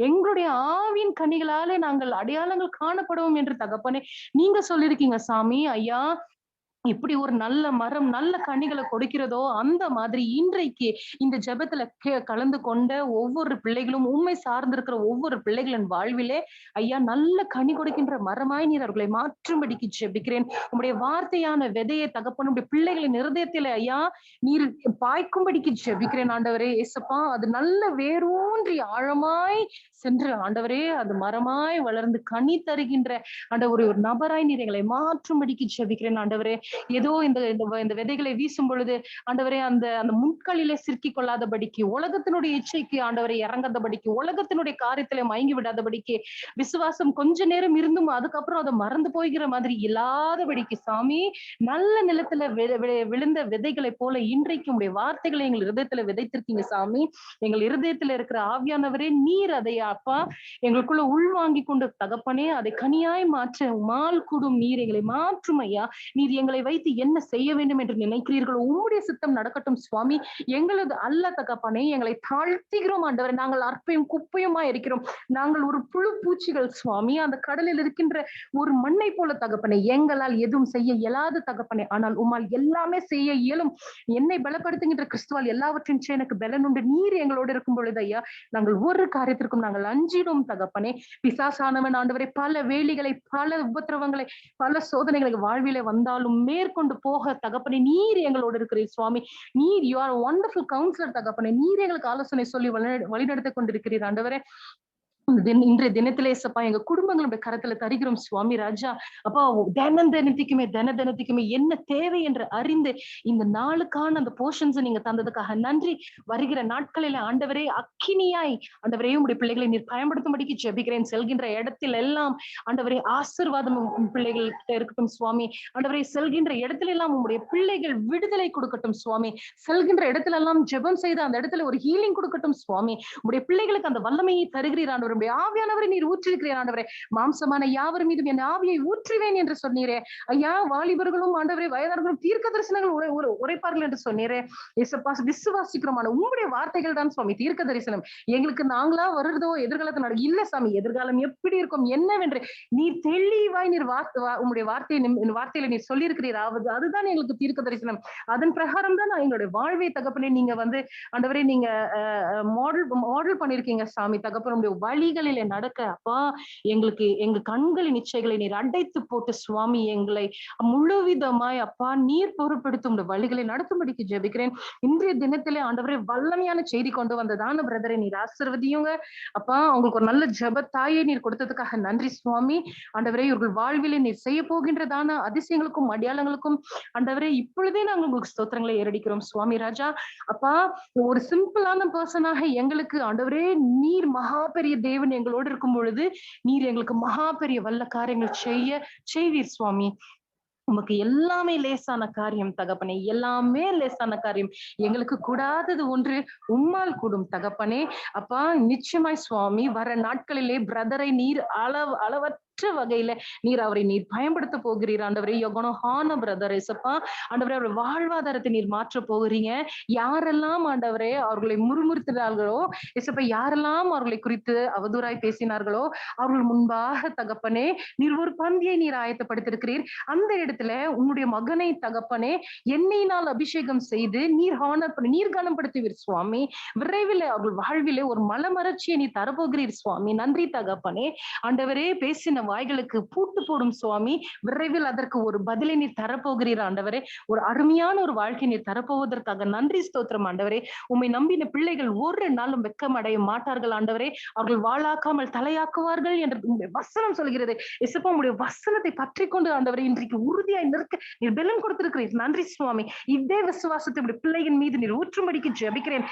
எங்களுடைய ஆவியின் கனிகளாலே நாங்கள் அடையாளங்கள் காணப்படுவோம் என்று தகப்பனே நீங்க சொல்லியிருக்கீங்க சாமி ஐயா. இப்படி ஒரு நல்ல மரம் நல்ல கனிகளை கொடுக்கிறதோ அந்த மாதிரி இன்றைக்கு இந்த ஜெபத்துல கலந்து கொண்ட ஒவ்வொரு பிள்ளைகளும் உண்மை சார்ந்திருக்கிற ஒவ்வொரு பிள்ளைகளின் வாழ்விலே ஐயா நல்ல கனி கொடுக்கின்ற மரமாய் நீர் அவர்களை மாற்றும்படிக்கு ஜெபிக்கிறேன். உங்களுடைய வார்த்தையான விதையை தகப்பனுடைய பிள்ளைகளின் இருதயத்திலே ஐயா நீர் பாய்க்கும்படிக்கு ஜெபிக்கிறேன் ஆண்டவரே. ஏசப்பா, அது நல்ல வேரூன்றி ஆழமாய் சென்று ஆண்டவரே அது மரமாய் வளர்ந்து கனி தருகின்ற ஆண்டவரே ஒரு நபராய் நீர் எங்களை மாற்றும்படிக்கு ஜெபிக்கிறேன் ஆண்டவரே. ஏதோ இந்த விதைகளை வீசும் பொழுது ஆண்டவரே அந்த அந்த முட்களிலே சிக்கி கொள்ளாதபடிக்கு, உலகத்தினுடைய இச்சைக்கு ஆண்டவரை இறங்காதபடிக்கு, உலகத்தினுடைய காரியத்திலே மயங்கி விடாதபடிக்கு, விசுவாசம் கொஞ்ச நேரம் இருந்தும் அதுக்கப்புறம் அதை மறந்து போய்கிற மாதிரி இல்லாதபடிக்கு சாமி, நல்ல நிலத்துல விழுந்த விதைகளை போல இன்றைக்கு உடைய வார்த்தைகளை எங்கள் இருதயத்துல விதைத்திருக்கீங்க சாமி. எங்கள் இருதயத்துல இருக்கிற ஆவியானவரே நீர் அதை அப்பா எங்களுக்குள்ள உள்வாங்கி கொண்டு தகப்பனே அதை கனியாய் மாற்ற உமால் கூடும் நீர் எங்களை மாற்றும் ஐயா. நீர் எங்களை வைத்து என்ன செய்ய வேண்டும் என்று நினைக்கிறீர்களோ உம்முடைய சித்தம் நடக்கட்டும் சுவாமி. எங்களது அல்ல தகப்பனே, எங்களை தாழ்த்துகிறோம் ஆண்டவரே. நாங்கள் அற்பையும் குப்பையுமா இருக்கிறோம். நாங்கள் ஒரு புழு பூச்சிகள் சுவாமி, அந்த கடலில் இருக்கின்ற ஒரு மண்ணை போல தகப்பனே. எங்களால் எதுவும் செய்ய இயலாத தகப்பனே, ஆனால் உம்மால் எல்லாமே செய்ய இயலும். என்னை பலப்படுத்துகின்ற கிறிஸ்துவால் எல்லாவற்றையும் எனக்கு பலன் உண்டு. நீர் எங்களோடு இருக்கும் பொழுது ஐயா நாங்கள் ஒரு காரியத்திற்கும் நாங்கள் அஞ்சிடும் தகப்பனே. பிசாசானவன் ஆண்டவரை பல வேலிகளை பல உபத்திரவங்களை பல சோதனைகளை வாழ்விலே வந்தாலும் மேற்கொண்டு போக தகப்பனே நீர் எங்களோடு இருக்கிறீர் சுவாமி. நீர் யூ ஆர் வண்டர்ஃபுல் கவுன்சிலர் தகப்பனே. நீர் எங்களுக்கு ஆலோசனை சொல்லி வழிநடத்திக் கொண்டிருக்கிறீர் ஆண்டவரே. இன்றைய தினத்திலே ஏசப்பா எங்க குடும்பங்களுடைய கரத்துல தருகிறோம் சுவாமி ராஜா. அப்பா தினத்திக்குமே என்ன தேவை என்று அறிந்து இந்த நாளுக்கான அந்த போர்ஷன்ஸ் நீங்க தந்ததுக்காக நன்றி. வருகிற நாட்களில ஆண்டவரே அக்கினியாய் ஆண்டவரே உடைய பிள்ளைகளை நீர் பயன்படுத்தும்படிக்கு ஜெபிக்கிறேன். செல்கின்ற இடத்தில் எல்லாம் ஆண்டவரே ஆசீர்வாதம் பிள்ளைகள்கிட்ட இருக்கட்டும் சுவாமி. ஆண்டவரே செல்கின்ற இடத்துல எல்லாம் உங்களுடைய பிள்ளைகள் விடுதலை கொடுக்கட்டும் சுவாமி. செல்கின்ற இடத்துல எல்லாம் ஜெபம் செய்து அந்த இடத்துல ஒரு ஹீலிங் கொடுக்கட்டும் சுவாமி. உங்களுடைய பிள்ளைகளுக்கு அந்த வல்லமையை தருகிறீர் ஆண்டவர். ஆவியானவரை நீர் ஊற்றிருக்கிறீர் ஆண்டவரே. மாம்சமான யாவர் மீதும் என் ஆவியை ஊற்றுவேன் என்று சொன்னீரே ஐயா. வாலிபர்களும் ஆண்டவரே வயதானவர்களும் தீர்க்க தரிசனங்கள் உரைப்பார்கள் என்று சொன்னீரே. விசுவாசிக்கிறோம். உங்களுடைய வார்த்தைகள் தான் சுவாமி தீர்க்க தரிசனம். எங்களுக்கு நாங்களா வருறதோ எதிர்காலத்தை இல்ல சாமி. எதிர்காலம் எப்படி இருக்கும் என்னவென்று நீர் தெளிவாய் நீர் உங்களுடைய வார்த்தையில நீர் சொல்லியிருக்கிறீர். அதுதான் எங்களுக்கு தீர்க்க தரிசனம். அதன் பிரகாரம் தான் எங்களுடைய வாழ்வை தகப்பனே நீங்க ஆண்டவரே நீங்க மாடல் பண்ணிருக்கீங்க சாமி தகப்பன். உங்களுடைய வழிகளிலே நடக்க அப்பா எங்களுக்கு எங்க கண்களின் இச்சைகளை நீர் அடைத்து போட்டு சுவாமி எங்களை முழுவிதமாய் அப்பா நீர் பொறுப்படுத்தும் வழிகளை நடத்தும்படிக்கு ஜெபிக்கிறேன். இன்றைய தினத்திலே ஆண்டவரே வல்லமையான செய்தி கொண்டு வந்ததான பிரதரை நீர் ஆசீர்வதியுங்க அப்பா. அவங்களுக்கு ஒரு நல்ல ஜெபத்தாயை நீர் கொடுத்ததுக்காக நன்றி சுவாமி. ஆண்டவரே இவர்கள் வாழ்விலே நீர் செய்ய போகின்றதான அதிசயங்களுக்கும் அடையாளங்களுக்கும் ஆண்டவரே இப்பொழுதே நாங்கள் உங்களுக்கு ஸ்தோத்திரங்களை ஏறடிக்கிறோம் சுவாமி ராஜா. அப்பா ஒரு சிம்பிளான பர்சனாக எங்களுக்கு ஆண்டவரே நீர் மகா பெரிய தேவன் எங்களோடு இருக்கும் பொழுது நீர் எங்களுக்கு மகா பெரிய வல்ல காரியங்கள் செய்வீர் சுவாமி. உமக்கு எல்லாமே லேசான காரியம் தகப்பனே. எல்லாமே லேசான காரியம். எங்களுக்கு கூடாதது ஒன்று உம்மால் கூடும் தகப்பனே. அப்பா நிச்சயமாய் சுவாமி வர நாட்களிலே பிரதரை நீர் அளவற்ற வகையில நீர் அவரை நீர் பயன்படுத்த போகிறீர் ஆண்டவரே. யோகனஹான பிரதர் ஏசப்பா ஆண்டவரே அவருடைய வாழ்வாதாரத்தை நீர் மாற்ற போகிறீங்க. யாரெல்லாம் ஆண்டவரே அவர்களை முறுமுறுத்தினார்களோ ஏசப்பா, யாரெல்லாம் அவர்களை குறித்து அவதூறாய் பேசினார்களோ அவர்கள் முன்பாக தகப்பனே நீர் ஒரு பந்தியை நீர் ஆயத்தப்படுத்திருக்கிறீர். அந்த இடத்துல உன்னுடைய மகனை தகப்பனே எண்ணெயினால் அபிஷேகம் செய்து நீர் கனப்படுத்துவீர் சுவாமி. விரைவில் அவர்கள் வாழ்விலே ஒரு மலமலர்ச்சியை நீ தரப்போகிறீர் சுவாமி. நன்றி தகப்பனே. ஆண்டவரே பேசின வாய்களுக்கு பூட்டு போடும் சுவாமி. விரைவில் அதற்கு ஒரு பதிலை நீர் தரப்போகிறீர் ஆண்டவரே. ஒரு அருமையான ஒரு வாழ்க்கை நீர் தரப்போவதற்காக நன்றி ஸ்தோத்திரம் ஆண்டவரே. உம்மை நம்பின பிள்ளைகள் ஒரு நாளும் வெக்கம் அடைய மாட்டார்கள் ஆண்டவரே. அவர்கள் வாழாக்காமல் தலையாக்குவார்கள் என்று வசனம் சொல்கிறது. இசப்பா உடைய வசனத்தை பற்றி கொண்டு ஆண்டவரே இன்றைக்கு உறுதியாய் நிற்க நீர் பெலன் கொடுத்திருக்கிறீர். நன்றி சுவாமி. இதே விசுவாசத்தை உடைய பிள்ளைகள் மீது நீர் ஊற்றும்படிக்கு ஜெபிக்கிறேன்.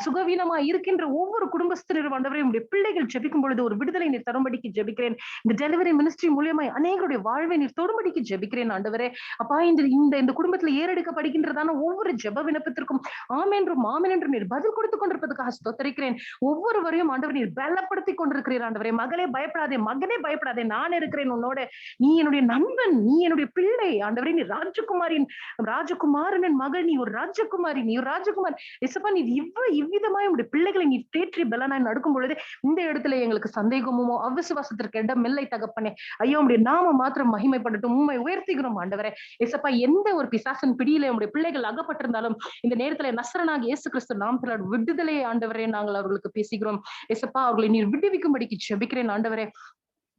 சுகவீனமா இருக்கின்ற ஒவ்வொரு குடும்பஸ்தரும் ஆண்டவரே உடைய பிள்ளைகள் ஜெபிக்கும் பொழுது ஒரு விடுதலை நீர் தரும்படிக்கு ஜெபிக்கிறேன். இந்த டெலிவரி மினிஸ்ட்ரி மூலியமாய் அநேகருடைய வாழ்வை நீர் தொடும்படிக்கு ஜெபிக்கிறேன் ஆண்டவரே. அப்பா இந்த குடும்பத்துல ஏறெடுக்கப்படுகின்றதான ஒவ்வொரு ஜெப விண்ணப்பத்திற்கும் ஆமென்றும் ஆமென் என்று நீர் பதில் கொடுத்துக் கொண்டிருப்பதற்காக ஸ்தோத்திரிக்கிறேன். ஒவ்வொருவரையும் ஆண்டவர் நீர் பலப்படுத்தி கொண்டிருக்கிறீர் ஆண்டவரே. மகளே பயப்படாதே, மகனே பயப்படாதே, நான் இருக்கிறேன் உன்னோட. நீ என்னுடைய நண்பன், நீ என்னுடைய பிள்ளை ஆண்டவரே. நீ ராஜகுமாரனின் மகள், நீ ஒரு ராஜகுமாரி, நீ ஒரு ராஜகுமார். இசப்பா நீ இவ்விதமாய் உடைய பிள்ளைகளை நீ தேற்றி பலனாய் நடக்கும் பொழுது இந்த இடத்துல எங்களுக்கு சந்தேகமோ அவிசுவாசத்திற்கு இடம் இல்லை தகப்பனே. ஐயோ உடைய நாம மாத்திரம் மகிமைப்படட்டும். உண்மை உயர்த்திக்கிறோம் ஆண்டவரே. இசப்பா எந்த ஒரு பிசாசின் பிடியில உடைய பிள்ளைகள் அகப்பட்டிருந்தாலும் இந்த நேரத்துல நசரனாகிய இயேசு கிறிஸ்து நாமத்தில விடுதலை ஆண்டவரே நாங்கள் அவர்களுக்கு பேசுகிறோம். இசப்பா அவர்களை நீர் விடுவிக்கும்படிக்கு ஜெபிக்கிறேன் ஆண்டவரே.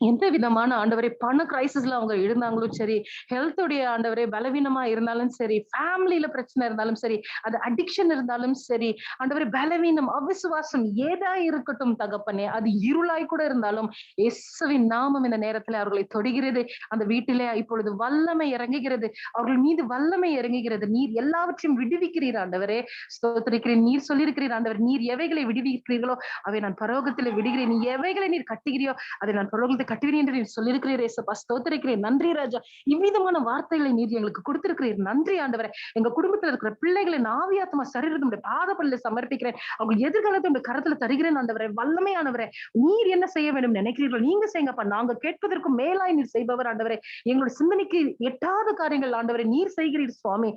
எந்த விதமான ஆண்டவரே பண கிரைசிஸ்ல அவங்க இருந்தாங்களும் சரி, ஹெல்த்துடைய ஆண்டவரே பலவீனமா இருந்தாலும் சரி, ஃபேமிலியில பிரச்சனை இருந்தாலும் சரி, அது அடிக்ஷன் இருந்தாலும் சரி ஆண்டவரே, பலவீனம் அவிசுவாசம் ஏதா இருக்கட்டும் தகப்பனே, அது இருளாய் கூட இருந்தாலும் இயேசுவின் நாமம் இந்த நேரத்துல அவர்களை தொடுகிறது. அந்த வீட்டிலே இப்பொழுது வல்லமை இறங்குகிறது. அவர்கள் மீது வல்லமை இறங்குகிறது. நீர் எல்லாவற்றையும் விடுவிக்கிறீர் ஆண்டவரே. ஸ்தோத்திரிக்கிறேன். நீர் சொல்லியிருக்கிறீர் ஆண்டவர், நீர் எவைகளை விடுவிக்கிறீர்களோ அவை நான் பரலோகத்துல விடுகிறேன். நீ எவைகளை நீர் கட்டுகிறியோ அதை நான் பரலோகத்தை கட்டுவேன் என்று நீர் சொல்லியிருக்கிறீர். ஏசப்பா ஸ்தோத்திரிக்கிறேன். நன்றி ராஜா. இவ்விதமான வார்த்தைகளை நீர் எங்களுக்கு கொடுத்திருக்கிறீர். நன்றி ஆண்டவரே. எங்க குடும்பத்துல இருக்கிற பிள்ளைகளை ஆவியாத்மா சரீரத்தை பாதப்பள்ளியில சமர்ப்பிக்கிறேன். அவங்க எதிர்காலத்தை உங்க கரத்துல தருகிறேன் ஆண்டவரே. வல்லமையானவரே, நீர் என்ன செய்ய வேண்டும் நினைக்கிறீர்கள் நீங்க செய்யுங்கப்பா. நாங்க கேட்பதற்கும் மேலாய் நீர் செய்பவர் ஆண்டவரே. எங்களுடைய சிந்தனைக்கு எட்டாத காரியங்கள் ஆண்டவரே நீர் செய்கிறீர் சுவாமி.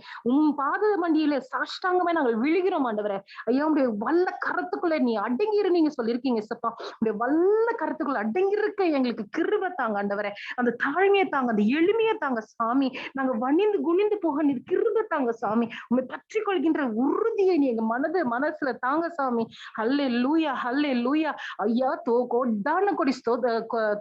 பாத மண்டியில சாஷ்டாங்கமே நாங்கள் விழுகிறோம் ஆண்டவரே. ஐயா உடைய வல்ல கரத்துக்குள்ள நீ அடங்கிரு நீங்க சொல்லியிருக்கீங்க சப்பா. உடைய வல்ல கரத்துக்குள்ள அடங்கி இருக்க எங்களுக்கு கிருபை தாங்க ஆண்டவரே. அந்த தாழ்மையை தாங்க, அந்த எளிமையை தாங்க சாமி. நாங்க வணிந்து குனிந்து போக நீர் கிருபை தாங்க சாமி. உண்மை பற்றி கொள்கின்ற உறுதியை நீ எங்க மனசுல தாங்க சாமி. ஹல்லேலூயா, ஹல்லேலூயா. ஐயா கோடான கொடி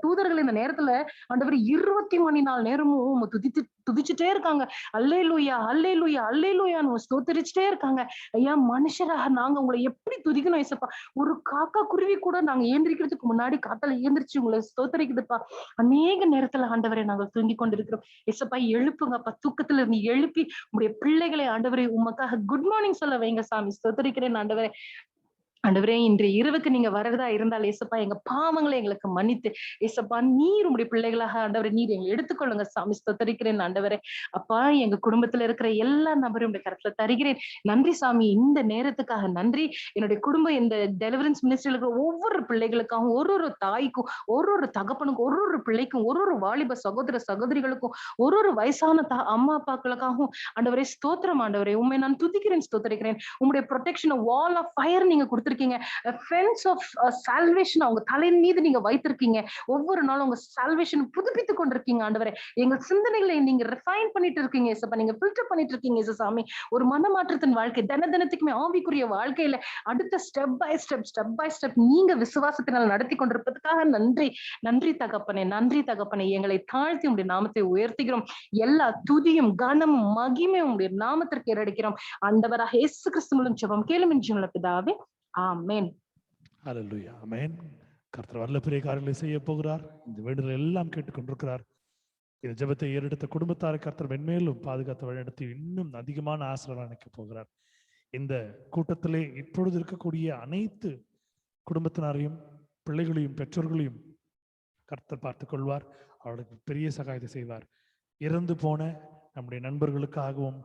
தூதர்கள் இந்த நேரத்துல ஆண்டவர் 24 மணி நேரமும் துதித்து துதிச்சுட்டே இருக்காங்க. அல்லேலூயா அல்லேலூயா அல்லேலூயான்னு ஸ்தோத்தரிச்சுட்டே இருக்காங்க. ஐயா மனுஷராக நாங்க உங்களை எப்படி துதிக்கணும் ஏசப்பா? ஒரு காக்கா குருவி கூட நாங்க ஏந்திரிக்கிறதுக்கு முன்னாடி காத்தால ஏந்திரிச்சு உங்களை ஸ்தோத்தரிக்குதுப்பா. அநேக நேரத்துல ஆண்டவரை நாங்கள் தூங்கி கொண்டிருக்கிறோம். ஏசப்பா எழுப்புங்கப்பா, தூக்கத்துல இருந்து எழுப்பி உங்களுடைய பிள்ளைகளை ஆண்டவரை உமக்காக குட் மார்னிங் சொல்ல வைங்க சாமி. ஸ்தோத்தரிக்கிறேன் ஆண்டவரே. ஆண்டவரே இன்றைய இரவுக்கு நீங்க வரதா இருந்தால் ஏசப்பா எங்க பாவங்களை எங்களுக்கு மன்னித்து ஏசப்பா நீர் உங்களுடைய பிள்ளைகளாக ஆண்டவரை நீர் எங்களை எடுத்துக்கொள்ளுங்க சாமி. ஸ்தோத்தரிக்கிறேன் ஆண்டவரே. அப்பா எங்க குடும்பத்துல இருக்கிற எல்லா நபரும் உடைய கருத்துல தருகிறேன். நன்றி சாமி, இந்த நேரத்துக்காக நன்றி. என்னுடைய குடும்பம் இந்த டெலிவரன்ஸ் மினிஸ்ட்ரியில இருக்கிற ஒவ்வொரு பிள்ளைகளுக்காகவும், ஒரு தாய்க்கும், ஒரு தகப்பனுக்கும், ஒரு பிள்ளைக்கும், ஒரு வாலிப சகோதர சகோதரிகளுக்கும், ஒரு வயசான அம்மா அப்பாக்களுக்காகவும் ஆண்டவரே ஸ்தோத்திரம் ஆண்டவரே. உண்மை நான் துதிக்கிறேன், ஸ்தோத்தரிக்கிறேன். உங்களுடைய ப்ரொடெக்ஷன் வால் ஆஃப் ஃபயர் நீங்க கொடுத்திருக்கீங்க. ஃபென்ஸ் ஆஃப் சால்வேஷன் அவங்க தலையின் மீது நீங்க வைத்திருக்கீங்க. ஒவ்வொரு நாளும் உங்க சால்வேஷன் புதுப்பித்துக் கொண்டிருக்கீங்க ஆண்டவரே. எங்க சிந்தனைகளை நீங்க ரிஃபைன் பண்ணிட்டு இருக்கீங்க ஏசப்பா. நீங்க ஃபில்டர் பண்ணிட்டு இருக்கீங்க சாமி. ஒரு மனமாற்றத்தின் வாழ்க்கை தினத்துக்குமே ஆவிக்குரிய வாழ்க்கையில அடுத்த ஸ்டெப் பை ஸ்டெப் நீங்க விசுவாசத்தினால் நடத்தி கொண்டிருப்பதற்காக நன்றி. நன்றி தகப்பனே, நன்றி தகப்பனே. எங்களை தாழ்த்தி உங்களுடைய நாமத்தை உயர்த்துகிறோம். எல்லா துதியும் கனமும் மகிமையும் உங்களுடைய நாமத்திற்கு ஏறடிக்கிறோம். ஆண்டவராக இயேசு கிறிஸ்து மூலம் ஜெபம் கேளும் ஜீவனுள்ள பிதாவே, ஆமென். ஹல்லேலூயா, ஆமென். கர்த்தர் வல்ல பெரிய காரியங்களை செய்ய போகிறார். இந்த வேண்டுதல் எல்லாம் கேட்டுக்கொண்டிருக்கிறார். இந்த ஜெபத்தை ஏறெடுத்த குடும்பத்தாரை கர்த்தர் மென்மேலும் பாதுகாத்து வழிநடத்தி இன்னும் அதிகமான ஆசீர்வாதம் அளிக்க போகிறார். இந்த கூட்டத்திலே இப்பொழுது இருக்கக்கூடிய அனைத்து குடும்பத்தினரையும், பிள்ளைகளையும், பெற்றோர்களையும் கர்த்தர் பார்த்துக் கொள்வார். அவர்களுக்கு பெரிய சகாயத்தை செய்வார். இறந்து போன நம்முடைய நண்பர்களுக்காகவும்,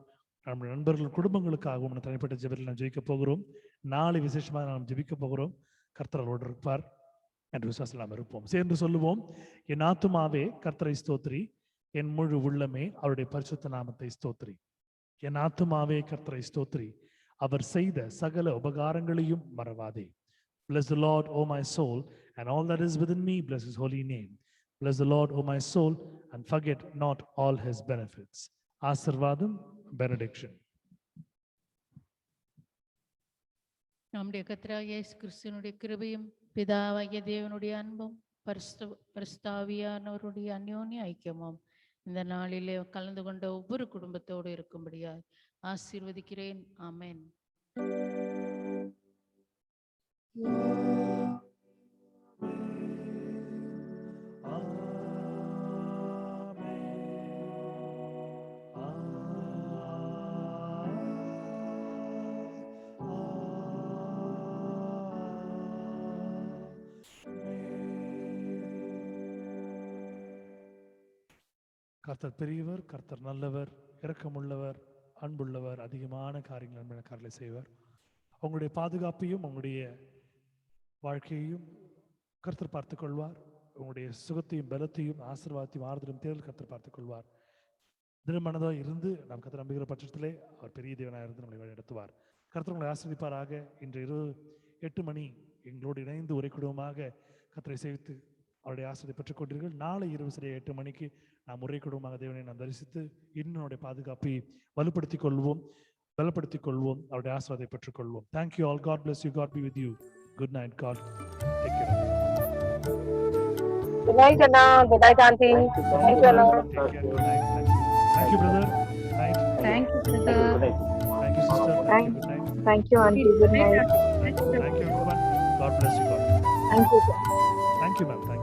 நம்முடைய நண்பர்கள் குடும்பங்களுக்காகவும் தனிப்பட்ட ஜெபத்தில் நாம் ஜெபிக்க போகிறோம். நாளை விசேஷமாக நாம் ஜெபிக்க போகிறோம். கர்த்தர் அவரோடு இருப்பார் என்று விசுவாசத்தில் நாம் இருப்போம். சேர்ந்து சொல்லுவோம். என் ஆத்துமாவே கர்த்தரை ஸ்தோத்திரி, என் முழு உள்ளமே அவருடைய பரிசுத்த நாமத்தை ஸ்தோத்திரி. என் ஆத்துமாவே கர்த்தரை ஸ்தோத்திரி, அவர் செய்த சகல உபகாரங்களையும் மறவாதே. Bless the Lord, O my soul, and all that is within me, bless his holy name. Bless the Lord, O my soul, and forget not all his benefits. ஆசீர்வாதம், benediction. நம்முடைய கர்த்தராகிய இயேசு கிறிஸ்துவினுடைய கிருபையும், பிதாவாகிய தேவனுடைய அன்பும், பரிசுத்தாவியானவருடைய அந்யோன்ய ஐக்கியமும் இந்த நாளிலே கலந்து கொண்ட ஒவ்வொரு குடும்பத்தோடு இருக்கும்படியாய் ஆசீர்வதிக்கிறேன். ஆமென். கர்த்தர் பெரியவர், கர்த்தர் நல்லவர், இரக்கமுள்ளவர், அன்புள்ளவர், அதிகமான காரியங்களை செய்வார். உங்களுடைய பாதுகாப்பையும் உங்களுடைய வாழ்க்கையையும் கர்த்தர் பார்த்துக் கொள்வார். உங்களுடைய சுகத்தையும் பலத்தையும் ஆசீர்வாதத்தையும் ஆறுதலும் தேர்தல் கர்த்தர் பார்த்துக் கொள்வார். திருமணதாக இருந்து நாம் கர்த்தர் நம்புகிற பட்சத்திலே அவர் பெரிய தேவனாக இருந்து நம்மளை வழிநடத்துவார். கர்த்தர் உங்களை ஆசீர்வதிப்பாராக. இன்று இரவு 8 மணி எங்களோடு இணைந்து ஒரே குடும்பமாக கர்த்தரை சேவித்து அவருடைய ஆசீர்வாதத்தை பெற்றுக் கொண்டீர்கள். நாளை இரவு சரியாக 8 மணிக்கு நாம் ஒரே குடும்பமாக தேவனை நாம் தரிசித்து இன்னுடைய பாதுகாப்பை வலுப்படுத்திக் கொள்வோம், பலப்படுத்திக் கொள்வோம், அவருடைய ஆசீர்வாதத்தை பெற்றுக் கொள்வோம். Thank you all. God bless you. God be with you. Good night. God take care. Good night, Anna. Good night, Auntie. Thank you, Anna. Take care. Good night. Thank you, brother. Night. Thank you, brother. Thank you, sister. Thank you. Good night. Thank you, Auntie. Good night. Thank you, everyone. God bless you. God. Thank you, sir. Thank you, ma'am. Thank you.